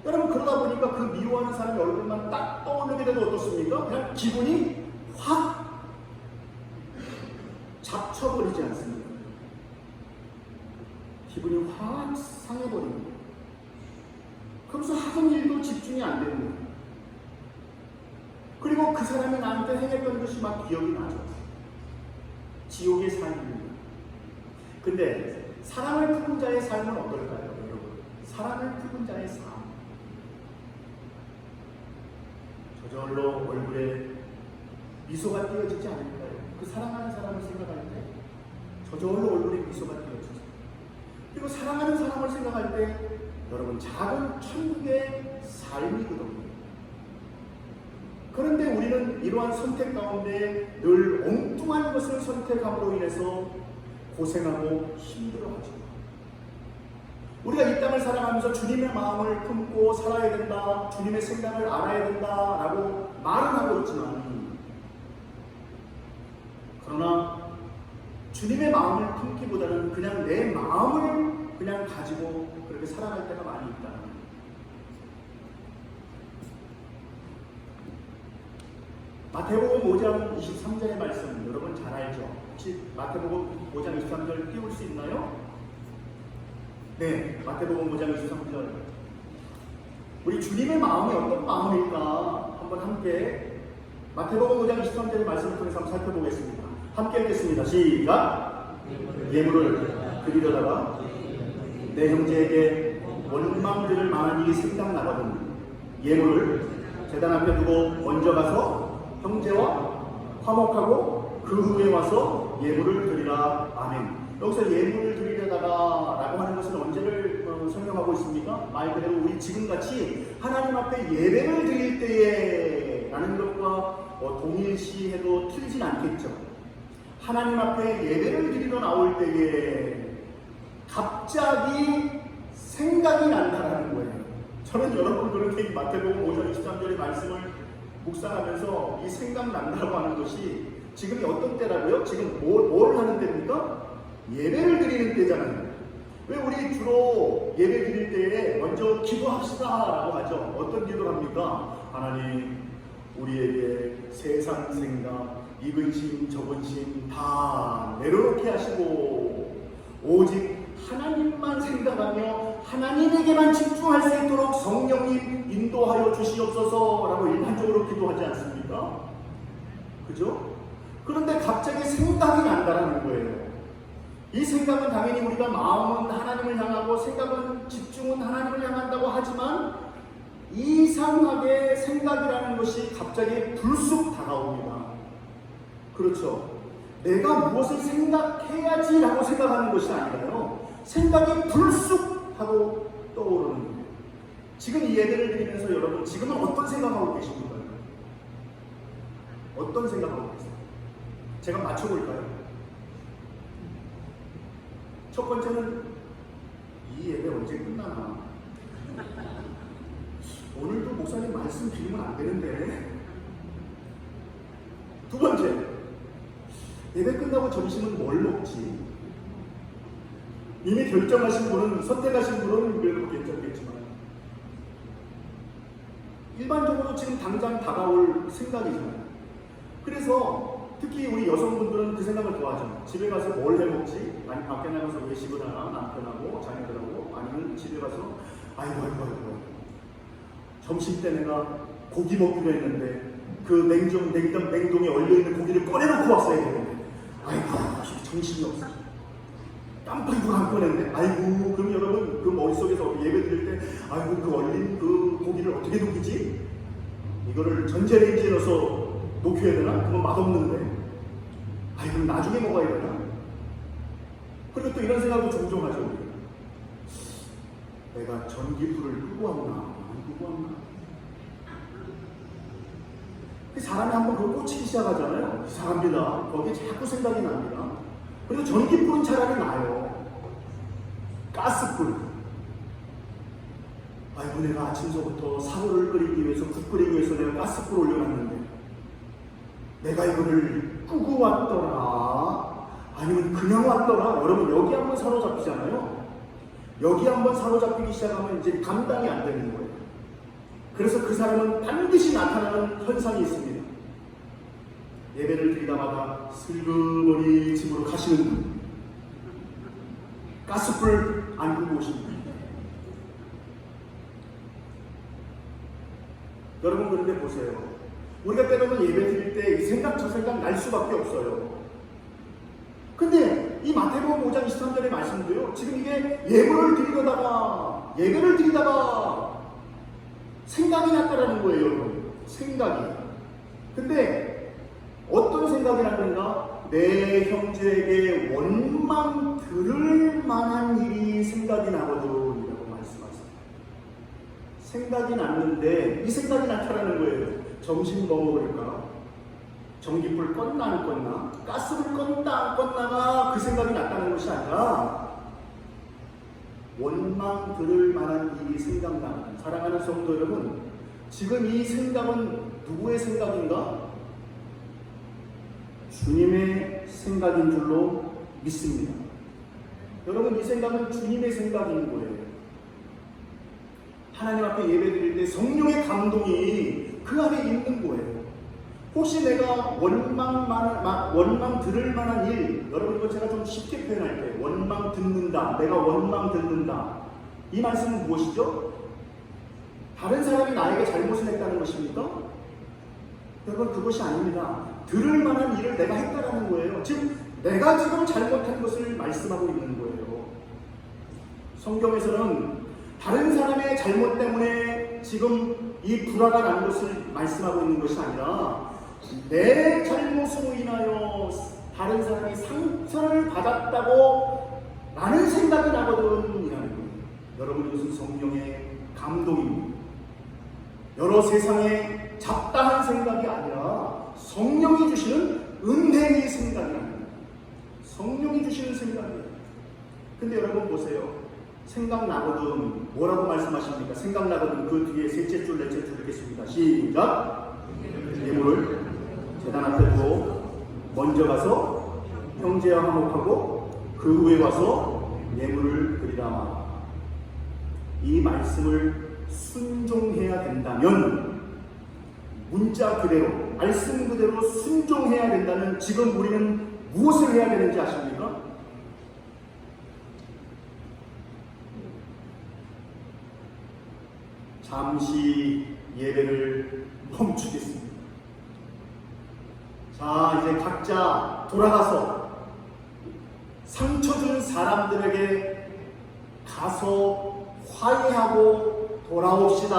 여러분, 그러다 보니까 그 미워하는 사람의 얼굴만 딱 떠오르게 되면 어떻습니까? 그냥 기분이 확 잡쳐버리지 않습니까? 기분이 확 상해버립니다. 그러면서 하던 일도 집중이 안 됩니다. 그리고 그 사람이 나한테 행했던 것이 막 기억이 나죠. 지옥의 삶입니다. 근데 사랑을 품은 자의 삶은 어떨까요, 여러분? 사랑을 품은 자의 삶. 저절로 얼굴에 미소가 띄어지지 않을까요? 그 사랑하는 사람을 생각할 때 저절로 얼굴에 미소가 띄어지죠. 그리고 사랑하는 사람을 생각할 때 여러분, 작은 천국의 삶이거든요. 그런데 우리는 이러한 선택 가운데 늘 엉뚱한 것을 선택함으로 인해서 고생하고 힘들어하죠. 우리가 이 땅을 살아가면서 주님의 마음을 품고 살아야 된다, 주님의 생각을 알아야 된다라고 말은 하고 있지만, 그러나 주님의 마음을 품기보다는 그냥 내 마음을 그냥 가지고 그렇게 살아갈 때가 많이 있다. 마태복음 5장 23절의 말씀 여러분 잘 알죠? 혹시 마태복음 5장 23절 띄울 수 있나요? 네, 마태복음 5장 23절. 우리 주님의 마음이 어떤 마음일까 한번 함께 마태복음 5장 23절의 말씀을 통해서 한번 살펴보겠습니다. 함께 읽겠습니다. 시작! 예물을 드리려다가 내 형제에게 원망들을 만한 일이 생각나거든 예물을 제단 앞에 두고 먼저 가서 형제와 화목하고 그 후에 와서 예물을 드리라. 아멘. 여기서 예물을 드리려다가 라고 하는 것은 언제를 설명하고 있습니까? 말 그대로 우리 지금같이 하나님 앞에 예배를 드릴 때에 라는 것과 동일시해도 틀리진 않겠죠. 하나님 앞에 예배를 드리러 나올 때에 갑자기 생각이 난다라는 거예요. 저는 여러분 그렇게 마태복음 5장 23절의 말씀을 묵상하면서 이 생각난다고 하는 것이 지금이 어떤 때라고요? 지금 뭘 하는 때입니까? 예배를 드리는 때잖아요. 왜 우리 주로 예배 드릴 때에 먼저 기도합시다 라고 하죠. 어떤 기도를 합니까? 하나님, 우리에게 세상 생각, 이 근심 저 근심 다 내려놓게 하시고 오직 하나님만 생각하며 하나님에게만 집중할 수 있도록 성령님 인도하여 주시옵소서라고 일반적으로 기도하지 않습니까? 그죠? 그런데 갑자기 생각이 난다는 거예요. 이 생각은 당연히 우리가 마음은 하나님을 향하고 생각은 집중은 하나님을 향한다고 하지만 이상하게 생각이라는 것이 갑자기 불쑥 다가옵니다. 그렇죠? 내가 무엇을 생각해야지라고 생각하는 것이 아니라요. 생각이 불쑥 하고 떠오르는 거예요. 지금 이 예배를 드리면서 여러분 지금은 어떤 생각하고 계십니까? 어떤 생각하고 계세요? 제가 맞춰볼까요? 첫 번째는 이 예배 언제 끝나나? 오늘도 목사님 말씀 드리면 안 되는데. 두 번째, 예배 끝나고 점심은 뭘 먹지? 이미 결정하신 분은, 선택하신 분은 그래도 괜찮겠지만 일반적으로 지금 당장 다가올 생각이잖아요. 그래서 특히 우리 여성분들은 그 생각을 더 하죠. 집에 가서 뭘 해먹지? 아니 밖에 나가서 외식을 하나 남편하고 자녀들하고, 아니면 집에 가서 아이고 점심 때 내가 고기 먹기로 했는데 그 냉동에 얼려있는 고기를 꺼내놓고 왔어야 되는데 아이고 정신이 없어. 깜빡이도 안 꺼냈네. 아이고, 그럼 여러분 그 머릿속에서 예배 드릴 때 아이고 그 얼린 그 고기를 어떻게 녹이지? 이거를 전자레인지에 넣어서 녹여야 되나? 그건 맛없는데. 아이, 그럼 나중에 먹어야 되나? 그리고 또 이런 생각도 종종 하죠. 우리. 내가 전기불을 끄고 왔나? 안 끄고 왔나? 사람이 한번 그걸 꽂히기 시작하잖아요. 이상합니다. 거기에 자꾸 생각이 납니다. 그리고 전기불은 차라리 나요. 가스불. 아이고, 내가 아침서부터 사료를 끓이기 위해서, 국 끓이기 위해서 내가 가스불 올려놨는데 내가 이거를 끄고 왔더라, 아니면 그냥 왔더라. 여러분, 여기 한번 사로잡히잖아요. 여기 한번 사로잡히기 시작하면 이제 감당이 안 되는 거예요. 그래서 그 사람은 반드시 나타나는 현상이 있습니다. 예배를 드리다마다 슬그머니 집으로 가시는 분, 가스불 안 끄고 오신 분. 여러분, 그런데 보세요. 우리가 때로는 예배 드릴 때 이 생각 저 생각 날 수밖에 없어요. 근데 이 마태복음 5장 23절의 말씀도요, 지금 이게 예배를 드리다가 생각이 났다라는 거예요, 여러분. 생각이. 근데 어떤 생각이 났는가? 내 형제에게 원망 들을 만한 일이 생각이 나거든 이라고 말씀하세요. 생각이 났는데 이 생각이 나타나는 거예요. 점심 뭐 먹을까? 전기불 껐나 안 껐나? 가스불 껐나 안 껐나가 그 생각이 났다는 것이 아니라 원망 들을 만한 일이 생각나는. 사랑하는 성도 여러분, 지금 이 생각은 누구의 생각인가? 주님의 생각인 줄로 믿습니다. 여러분, 이 생각은 주님의 생각인 거예요. 하나님 앞에 예배 드릴 때 성령의 감동이 그 안에 있는 거예요. 혹시 내가 원망 들을 만한 일, 여러분 이거 제가 좀 쉽게 표현할게요. 원망 듣는다, 내가 원망 듣는다, 이 말씀은 무엇이죠? 다른 사람이 나에게 잘못을 했다는 것입니까? 여러분, 그것이 아닙니다. 들을 만한 일을 내가 했다라는 거예요. 즉 내가 지금 잘못한 것을 말씀하고 있는 거예요. 성경에서는 다른 사람의 잘못 때문에 지금 이 불화가 난 것을 말씀하고 있는 것이 아니라 내 잘못으로 인하여 다른 사람이 상처를 받았다고 나는 생각이 나거든 이라는 거예요. 여러분, 이것은 성령의 감동입니다. 여러 세상에 잡다한 생각이 아니라 성령이 주시는 은혜의 생각이랍니다. 성령이 주시는 생각이에요. 근데 여러분 보세요. 생각나거든 뭐라고 말씀하십니까? 생각나거든 그 뒤에 셋째 줄 넷째 줄 읽겠습니다. 시작. 예물을 제단 앞에 두고 먼저 가서 형제와 화목하고 그 후에 와서 예물을 드리라. 이 말씀을 순종해야 된다면, 문자 그대로 말씀 그대로 순종해야 된다면 지금 우리는 무엇을 해야 되는지 아십니까? 잠시 예배를 멈추겠습니다. 자, 이제 각자 돌아가서 상처 준 사람들에게 가서 화해하고 돌아옵시다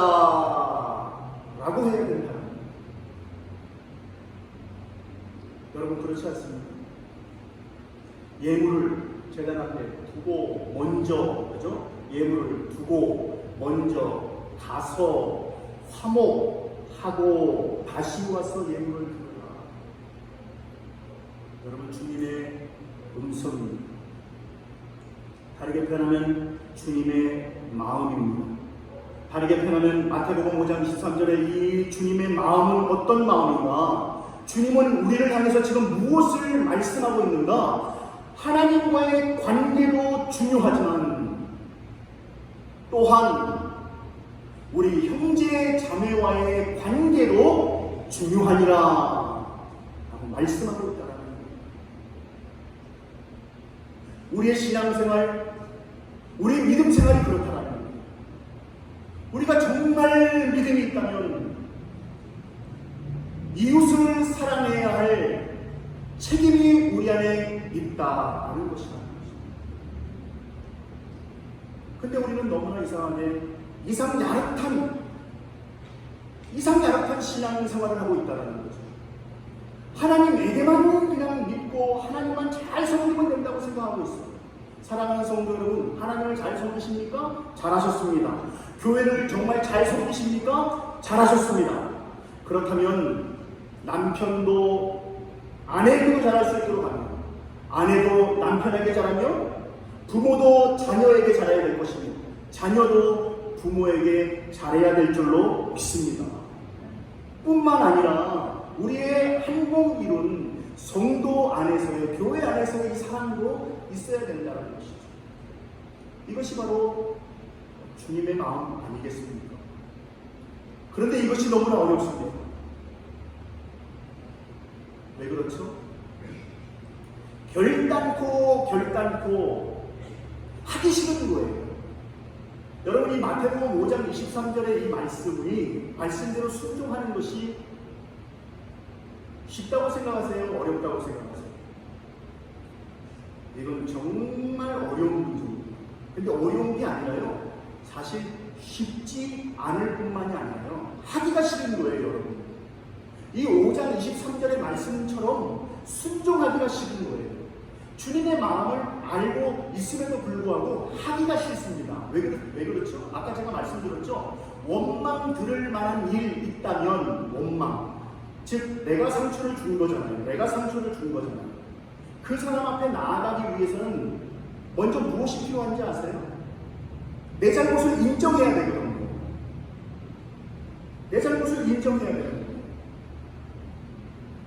라고 해야 된다. 여러분, 그렇지 않습니까? 예물을 제단 앞에 두고 먼저, 그죠? 예물을 두고 먼저 가서 화목하고 다시 와서 예물을 드려라. 여러분, 주님의 음성입니다. 다르게 표현하면 주님의 마음입니다. 다르게 표현하면 마태복음 5장 23절에 이 주님의 마음은 어떤 마음인가? 주님은 우리를 향해서 지금 무엇을 말씀하고 있는가? 하나님과의 관계도 중요하지만 또한 우리 형제 자매와의 관계도 중요하니라 라고 말씀하고 있다는 거예요. 우리의 신앙생활, 우리의 믿음 생활이 그렇다는 거예요. 우리가 정말 믿음이 있다면 이웃을 사랑해야 할 책임이 우리 안에 있다는 것이다. 근데 우리는 너무나 이상하게 이상야릇한 신앙생활을 하고 있다는 거죠. 하나님에게만 그냥 믿고 하나님만 잘 섬기면 된다고 생각하고 있어요. 사랑하는 성도 여러분, 하나님을 잘 섬기십니까? 잘하셨습니다. 교회를 정말 잘 섬기십니까? 잘하셨습니다. 그렇다면 남편도 아내에게도 잘할 수 있도록 합니다. 아내도 남편에게 잘하며 부모도 자녀에게 잘해야 될 것이며 자녀도 부모에게 잘해야 될 줄로 믿습니다. 뿐만 아니라 우리의 한몸 이룬 성도 안에서의, 교회 안에서의 이 사랑도 있어야 된다는 것이죠. 이것이 바로 주님의 마음 아니겠습니까? 그런데 이것이 너무나 어렵습니다. 왜 그렇죠? 결단코 하기 싫은 거예요. 여러분, 이 마태복음 5장 23절의 이 말씀이 말씀대로 순종하는 것이 쉽다고 생각하세요? 어렵다고 생각하세요? 이건 정말 어려운 문제입니다. 근데 어려운 게 아니라요, 사실 쉽지 않을 뿐만이 아니라요, 하기가 싫은 거예요, 여러분. 이 5장 23절의 말씀처럼 순종하기가 싫은 거예요. 주님의 마음을 알고 있음에도 불구하고 하기가 싫습니다. 왜 그렇죠? 아까 제가 말씀드렸죠? 원망 들을 만한 일 있다면 원망, 즉 내가 상처를 준 거잖아요. 그 사람 앞에 나아가기 위해서는 먼저 무엇이 필요한지 아세요? 내 잘못을 인정해야 되거든요.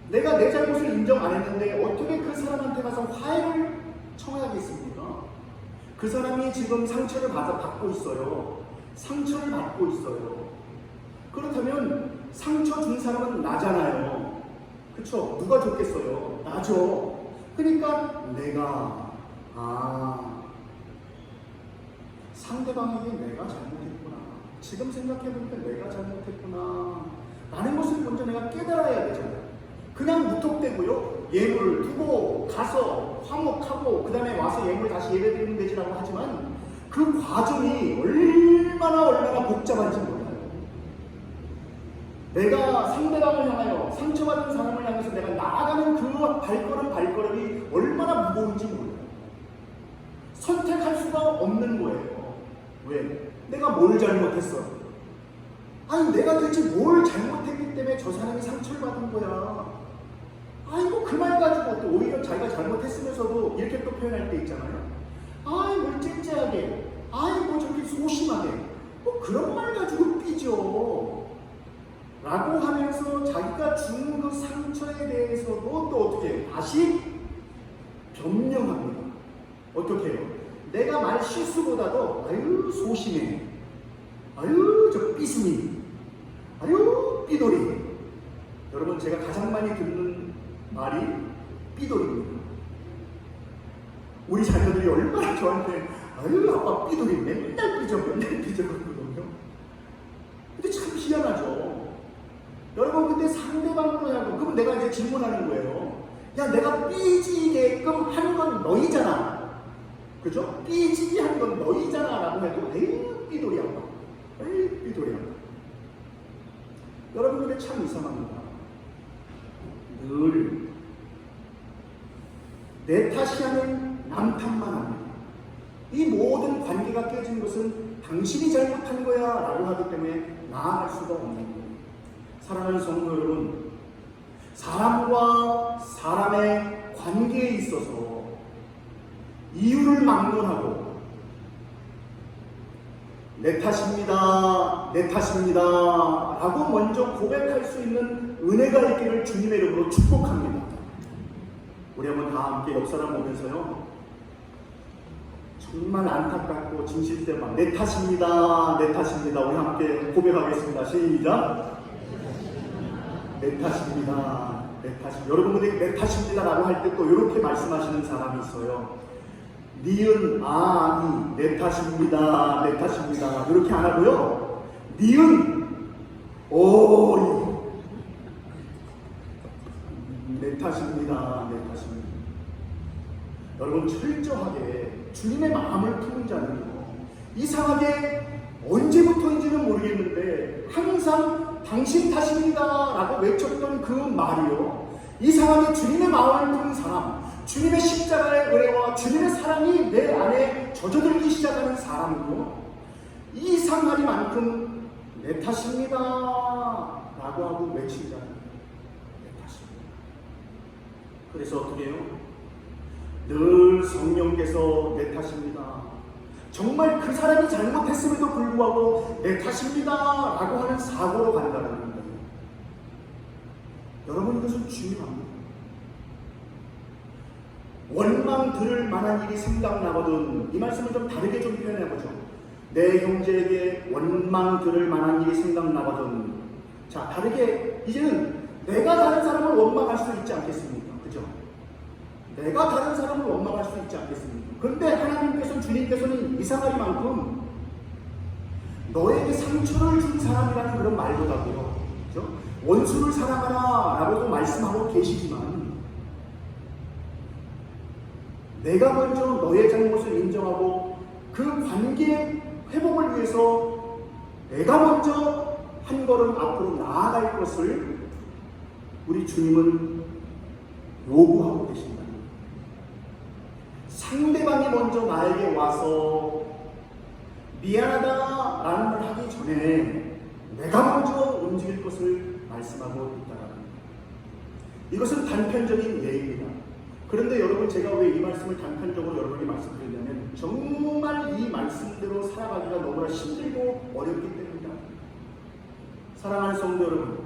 내가 내 잘못을 인정 안 했는데 어떻게 그 사람한테 가서 화해를 청하겠습니까? 그 사람이 지금 상처를 받고 있어요. 그렇다면 상처 준 사람은 나잖아요. 그쵸? 누가 줬겠어요? 나죠. 그러니까 내가 상대방에게 내가 잘못했구나, 지금 생각해보니까 내가 잘못했구나 라는 것을 먼저 내가 깨달아야 되잖아요. 그냥 무턱대고요, 예물을 두고 가서 화목하고 그 다음에 와서 예물 다시 예배드리면 되지라고 하지만 그 과정이 얼마나 복잡한지 몰라요. 내가 상대방을 향하여, 상처받은 사람을 향해서 내가 나아가는 그 발걸음이 얼마나 무거운지 몰라요. 선택할 수가 없는 거예요. 왜? 내가 뭘 잘못했어? 아니, 내가 대체 뭘 잘못했기 때문에 저 사람이 상처를 받은 거야. 아이고, 그 말 가지고 또 오히려 자기가 잘못했으면서도 이렇게 또 표현할 때 있잖아요. 아이, 뭘 쨍쨍하게, 아이, 뭐 저렇게 소심하게, 뭐 그런 말 가지고 삐져 라고 하면서 자기가 준 그 상처에 대해서도 또 어떻게 해요? 다시 변명합니다. 어떻게 해요? 내가 말 실수보다도 아유 소심해, 아유 저 삐스니, 아유 삐돌이. 여러분, 제가 가장 많이 듣는 말이 삐돌입니다. 우리 자녀들이 얼마나 저한테 아유 아빠 삐돌이, 맨날 삐져거든요. 근데 참 희한하죠. 여러분, 근데 상대방으로 하고, 그럼 내가 이제 질문하는 거예요. 야, 내가 삐지게끔 한 건 너희잖아. 그죠? 삐지게 한 건 너희잖아 라고 해도 에이 삐돌이야. 여러분, 근데 참 이상합니다. 늘 내 탓이 아닌 남 탓만 합니다. 이 모든 관계가 깨진 것은 당신이 잘못한 거야 라고 하기 때문에 나아갈 수가 없는 거예요. 사랑하는 성도 여러분, 사람과 사람의 관계에 있어서 이유를 막론하고 내 탓입니다 라고 먼저 고백할 수 있는 은혜가 있기를 주님의 이름으로 축복합니다. 우리 한번 다 함께 옆사람 보면서요, 정말 안타깝고 진실 때 막 내 탓입니다 우리 함께 고백하겠습니다. 시작. 내 탓입니다. 내 탓이. 여러분 근데 내 탓입니다라고 할 때 또 이렇게 말씀하시는 사람이 있어요. 니은 아니 내 탓입니다. 내 탓입니다. 이렇게 안 하고요. 니은 오이 내 탓입니다. 내 탓입니다. 여러분 철저하게 주님의 마음을 품은 자는요, 이상하게 언제부터인지는 모르겠는데 항상 당신 탓입니다 라고 외쳤던 그 말이요, 이상하게 주님의 마음을 품은 사람, 주님의 십자가의 은혜와 주님의 사랑이 내 안에 젖어들기 시작하는 사람은요, 이상하리만큼 내 탓입니다 라고 하고 외친다. 내 탓입니다. 그래서 어떻게 해요? 늘 성령께서 내 탓입니다, 정말 그 사람이 잘못했음에도 불구하고 내 탓입니다 라고 하는 사고로 간다는 겁니다. 여러분, 이것은 중요합니다. 원망 들을 만한 일이 생각나거든, 이 말씀을 좀 다르게 좀 표현해보죠. 내 형제에게 원망 들을 만한 일이 생각나거든. 자, 다르게 이제는 내가 다른 사람을 원망할 수 있지 않겠습니까? 그죠? 내가 다른 사람을 원망할 수 있지 않겠습니까? 그런데 하나님께서는, 주님께서는 이상하리만큼 너에게 상처를 준 사람이라는 그런 말보다도요, 그죠? 원수를 사랑하라 라고도 말씀하고 계시지만, 내가 먼저 너의 잘못을 인정하고 그 관계 회복을 위해서 내가 먼저 한 걸음 앞으로 나아갈 것을 우리 주님은 요구하고 계신다. 상대방이 먼저 나에게 와서 미안하다라는 말 하기 전에 내가 먼저 움직일 것을 말씀하고 있다는 겁니다. 이것은 단편적인 예입니다. 그런데 여러분, 제가 왜 이 말씀을 단편적으로 여러분에게 말씀드리냐면, 정말 이 말씀대로 살아가기가 너무나 힘들고 어렵기 때문이다. 사랑하는 성도 여러분,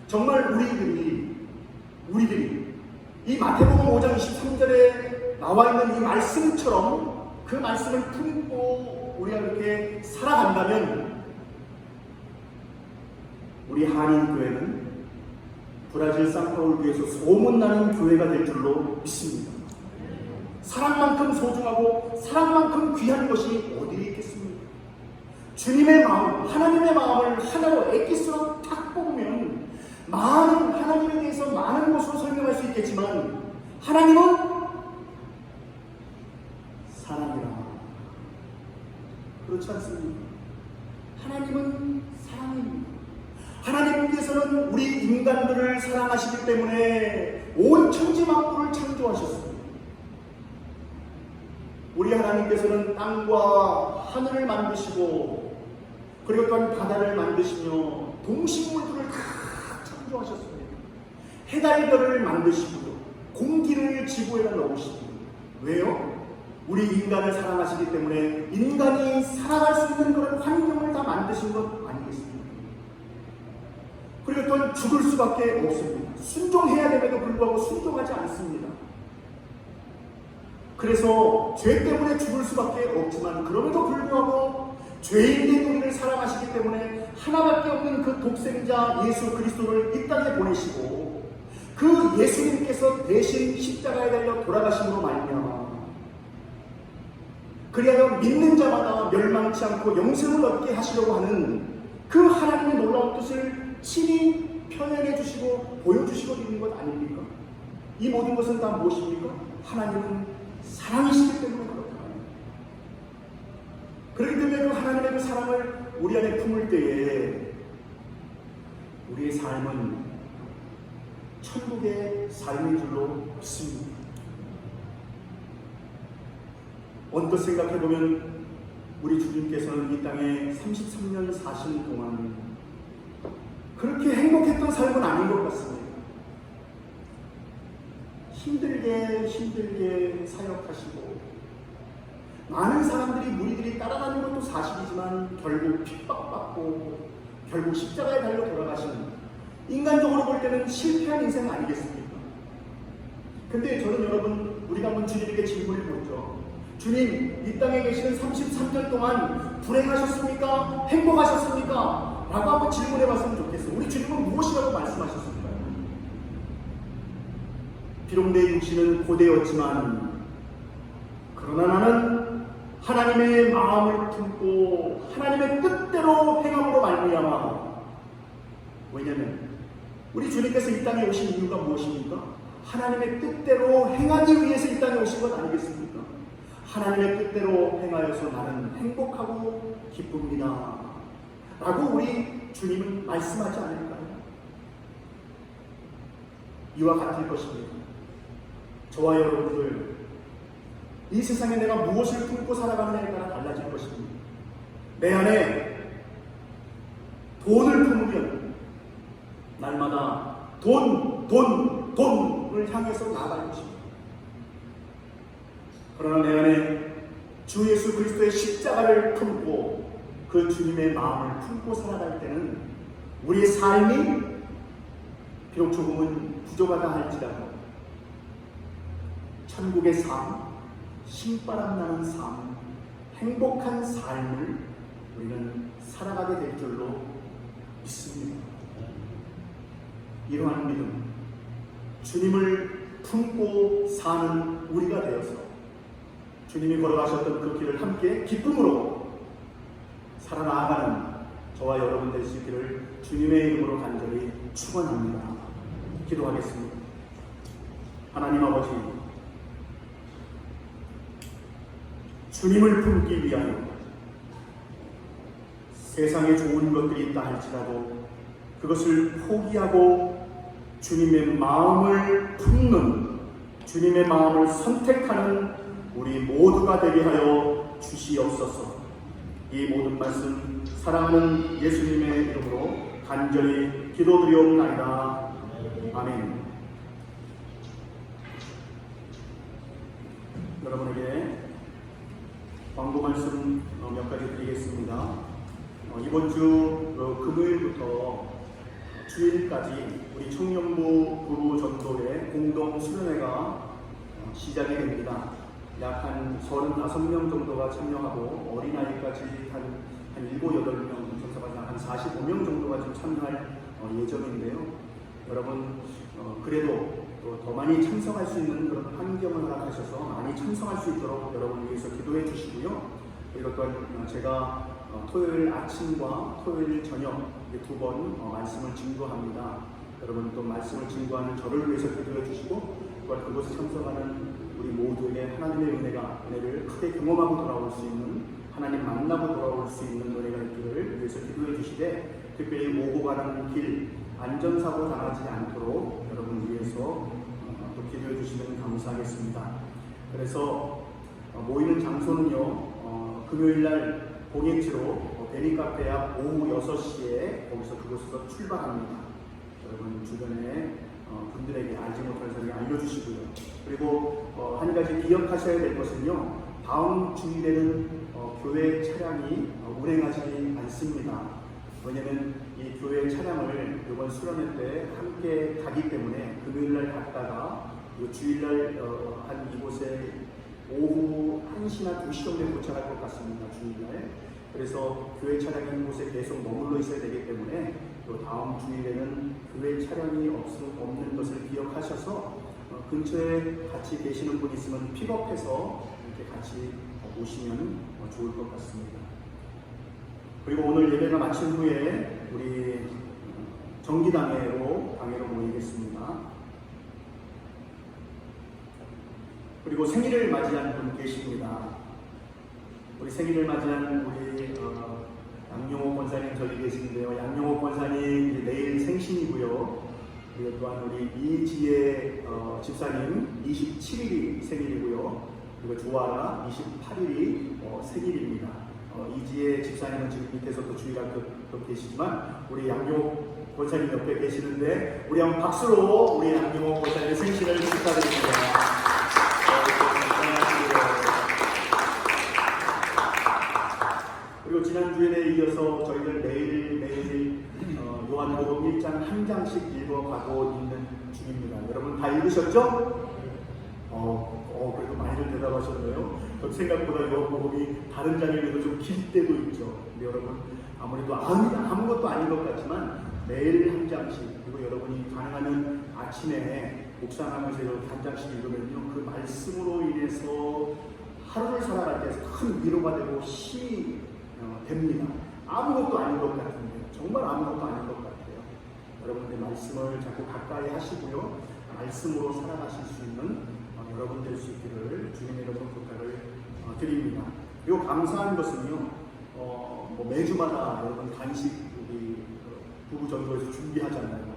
정말 우리들이 이 마태복음 5장 23절에 나와 있는 이 말씀처럼 그 말씀을 품고 우리가 그렇게 살아간다면, 우리 한인교회는 브라질 상파울교에서 소문나는 교회가 될 줄로 믿습니다. 사랑만큼 소중하고 사랑만큼 귀한 것이 어디에 있겠습니까? 주님의 마음, 하나님의 마음을 하나로 엑기스로 탁 뽑으면 많은, 하나님에 대해서 많은 것으로 설명할 수 있겠지만, 하나님은 사랑이라. 그렇지 않습니까? 하나님은 사랑입니다. 하나님께서는 우리 인간들을 사랑하시기 때문에 온 천지 만물을 창조하셨습니다. 우리 하나님께서는 땅과 하늘을 만드시고, 그리고 또한 바다를 만드시며 동식물들을 다 창조하셨습니다. 해달별을 만드시고요, 공기를 지구에다 넣으시고. 왜요? 우리 인간을 사랑하시기 때문에 인간이 살아갈 수 있는 그런 환경을 다 만드신 것 아니겠습니까? 그리고 또한 죽을 수밖에 없습니다. 순종해야 됨에도 불구하고 순종하지 않습니다. 그래서 죄 때문에 죽을 수밖에 없지만, 그럼에도 불구하고 죄인된 우리를 사랑하시기 때문에 하나밖에 없는 그 독생자 예수 그리스도를 이 땅에 보내시고, 그 예수님께서 대신 십자가에 달려 돌아가심으로 말미암아 그리하여 믿는 자마다 멸망치 않고 영생을 얻게 하시려고 하는 그 하나님의 놀라운 뜻을 친히 표현해 주시고 보여주시고 있는 것 아닙니까? 이 모든 것은 다 무엇입니까? 하나님은 사랑이시기 때문에 그렇다. 그렇기 때문에 그 하나님의 그 사랑을 우리 안에 품을 때에 우리의 삶은 천국의 삶인 줄로 믿습니다. 언뜻 생각해보면 우리 주님께서는 이 땅에 33년 사신 동안 그렇게 행복했던 삶은 아닌 것 같습니다. 힘들게 사역하시고, 많은 사람들이, 무리들이 따라가는 것도 사실이지만 결국 핍박받고 결국 십자가에 달려 돌아가시는, 인간적으로 볼 때는 실패한 인생 아니겠습니까? 근데 저는 여러분, 우리가 한번 주님에게 질문을 묻죠. 주님, 이 땅에 계시는 33년 동안 불행하셨습니까? 행복하셨습니까? 라고 한번 질문해 봤으면 좋겠어요. 우리 주님은 무엇이라고 말씀하셨을까요? 비록 내 육신은 고되었지만 그러나 나는 하나님의 마음을 품고 하나님의 뜻대로 행함으로 말미암아. 왜냐하면 우리 주님께서 이 땅에 오신 이유가 무엇입니까? 하나님의 뜻대로 행하기 위해서 이 땅에 오신 것 아니겠습니까? 하나님의 뜻대로 행하여서 나는 행복하고 기쁩니다 라고 우리 주님은 말씀하지 않을까요? 이와 같을 것입니다. 저와 여러분들, 이 세상에 내가 무엇을 품고 살아가느냐에 따라 달라질 것입니다. 내 안에 돈을 품으면 날마다 돈을 향해서 나아갈 것입니다. 그러나 내 안에 주 예수 그리스도의 십자가를 품고 그 주님의 마음을 품고 살아갈 때는 우리의 삶이 비록 조금은 부족하다 할지라도 천국의 삶, 신바람 나는 삶, 행복한 삶을 우리는 살아가게 될 줄로 믿습니다. 이러한 믿음, 주님을 품고 사는 우리가 되어서 주님이 걸어가셨던 그 길을 함께 기쁨으로 살아나가는 저와 여러분 될 수 있기를 주님의 이름으로 간절히 축원합니다. 기도하겠습니다. 하나님 아버지, 주님을 품기 위하여 세상에 좋은 것들이 있다 할지라도 그것을 포기하고 주님의 마음을 품는, 주님의 마음을 선택하는 우리 모두가 되게 하여 주시옵소서. 이 모든 말씀 사랑하는 예수님의 이름으로 간절히 기도드리옵나이다. 아멘. 여러분에게 광고 말씀 몇 가지 드리겠습니다. 이번 주 금요일부터 주일까지 우리 청년부 부부 전도회 공동 수련회가 시작이 됩니다. 약 한 35명 정도가 참여하고 어린아이까지 한 7, 8명, 전사가 한 45명 정도가 좀 참여할 예정인데요. 여러분 그래도 더 많이 참석할 수 있는 그런 환경을 허락하셔서 많이 참석할 수 있도록 여러분을 위해서 기도해 주시고요. 그리고 또한 제가 토요일 아침과 토요일 저녁 2번 말씀을 증거합니다. 여러분 또 말씀을 증거하는 저를 위해서 기도해 주시고 또한 그곳에 참석하는 우리 모두에게 하나님의 은혜를 크게 경험하고 돌아올 수 있는, 하나님 만나고 돌아올 수 있는 은혜가 있기를 위해서 기도해 주시되, 특별히 오고 가는 길 안전사고 당하지 않도록 여러분 위해서 또 기도해 주시면 감사하겠습니다. 그래서 모이는 장소는요, 금요일날 공예치로 베니카페 앞 오후 6시에 거기서 그곳에서 출발합니다. 여러분 주변에 분들에게 알지 못할 사람이 알려주시고요. 그리고 한 가지 기억하셔야 될 것은요, 다음 주일에는 교회 차량이 운행하지 않습니다. 왜냐하면 이 교회 차량을 이번 수련회 때 함께 가기 때문에 금요일날 갔다가 주일날 한 이곳에 오후 1시나 2시 정도에 도착할 것 같습니다. 주일날. 그래서 교회 차량이 이곳에 계속 머물러 있어야 되기 때문에 또 다음 주일에는 교회 차량이 없는 것을 기억하셔서 근처에 같이 계시는 분 있으면 픽업해서 이렇게 같이 오시면 좋을 것 같습니다. 그리고 오늘 예배가 마친 후에 우리 정기당회로 모이겠습니다. 그리고 생일을 맞이한 분 계십니다. 우리 생일을 맞이한 우리 양용호 권사님 저기 계시는데요. 양용호 권사님 내일 생신이고요. 그리고 또한 우리 이지혜 집사님 27일이 생일이고요. 그리고 조아라 28일이 생일입니다. 이지혜 집사님은 지금 밑에서 또 주일학교 계시지만 우리 양용호 권사님 옆에 계시는데 우리 한번 박수로 우리 양용호 권사님의 생신을 축하드립니다. 그리고 지난 주일에 이어서 저희들 매일 요한복음 1장 한 장씩 읽어가고 있는 중입니다. 여러분 다 읽으셨죠? 그래도 많이들 대답하셨네요. 생각보다 요한복음이 다른 장 읽어도 좀 길 때도 있죠. 근데 여러분 아무래도 아무것도 아닌 것 같지만 매일 한 장씩, 그리고 여러분이 가능하면 아침에 묵상하면서 이렇게 한 장씩 읽으면요, 그 말씀으로 인해서 하루를 살아갈 때 큰 위로가 되고 힘이 됩니다. 아무것도 아닌 것 같은데, 정말 아무것도 아닌 것 같아요. 여러분들 말씀을 자꾸 가까이 하시고요, 말씀으로 살아가실 수 있는 여러분 될 수 있기를 주님의 이름으로 부탁을 드립니다. 그리고 감사한 것은요, 뭐 매주마다 여러분 간식 우리 부부 전도에서 준비하잖아요.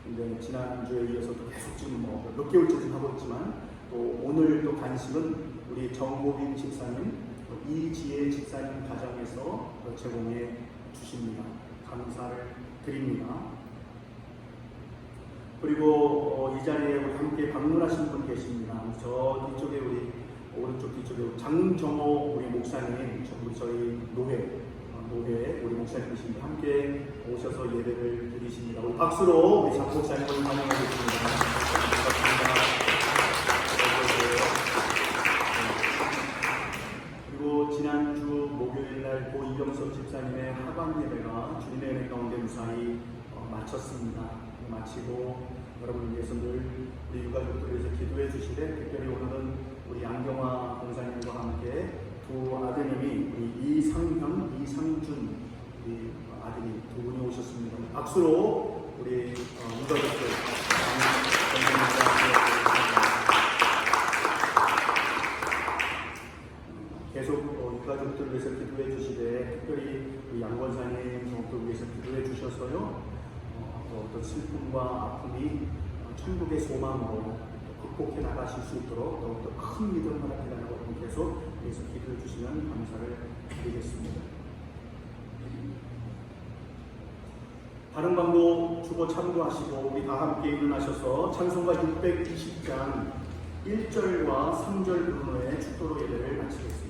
근데 지난주에 이어서도 계속 지금 몇 개월째 지금 하고 있지만, 또 오늘 또 간식은 우리 정보빈 집사님, 이지혜 집사님 가정에서 제공해 주십니다. 감사를 드립니다. 그리고 이 자리에 우리 함께 방문하신 분 계십니다. 저 뒤쪽에 우리 오른쪽 뒤쪽에 장정호 우리 목사님, 저희 노회 우리 목사님이신데 함께 오셔서 예배를 드리십니다. 우리 박수로 우리 장 목사님을 환영하겠습니다. 반갑습니다. 그리고 지난주 목요일날 고 이경석 집사님의 하반 예배가 주님의 은혜 가운데 무사히 마쳤습니다. 마치고 여러분을 위해서 늘 우리 유가족들을 위해서 기도해 주시되, 특별히 오늘은 우리 양경화 공사님과 함께 두 아드님이 우리 이상현, 이상준 우리 아드님 두 분이 오셨습니다. 박수로 우리 유가족들 계속 유가족들을 위해서 기도해 주시되, 특별히 우리 양권사님 정도를 위해서 기도해 주셔서요, 어떤 슬픔과 아픔이 천국의 소망으로 극복해 나가실 수 있도록 더욱더 큰 믿음 허락해달라고 계속 위해서 기도해 주시면 감사를 드리겠습니다. 다른 방도 주고 참고하시고 우리 다 함께 일어나셔서 찬송가 620장 1절과 3절 부분의 축도로 예배를 마치겠습니다.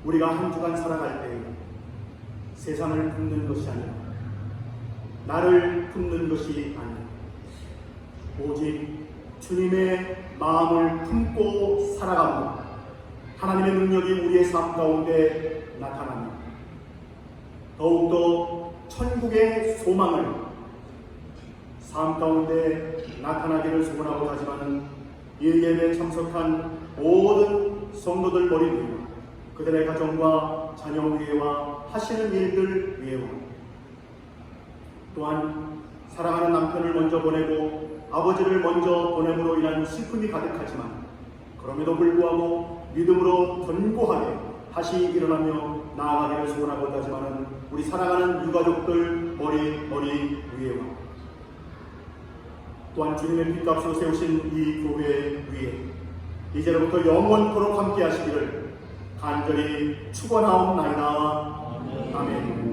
우리가 한 주간 살아갈 때 세상을 품는 것이 아니라 나를 품는 것이 아니라 오직 주님의 마음을 품고 살아갑니다. 하나님의 능력이 우리의 삶 가운데 나타나며 더욱더 천국의 소망을 삶 가운데 나타나기를 소원하고 하지만은 이 예배에 참석한 모든 성도들 머리 위에 그들의 가정과 자녀 위에와 하시는 일들 위에와 또한 사랑하는 남편을 먼저 보내고 아버지를 먼저 보냄으로 인한 슬픔이 가득하지만 그럼에도 불구하고 믿음으로 견고하게 다시 일어나며 나아가기를 소원하고 하지만은 우리 사랑하는 유가족들 머리 위에와 또한 주님의 핏값으로 세우신 이 교회 위에 이제로부터 영원토록 함께 하시기를 간절히 축원하옵나이다. 아멘.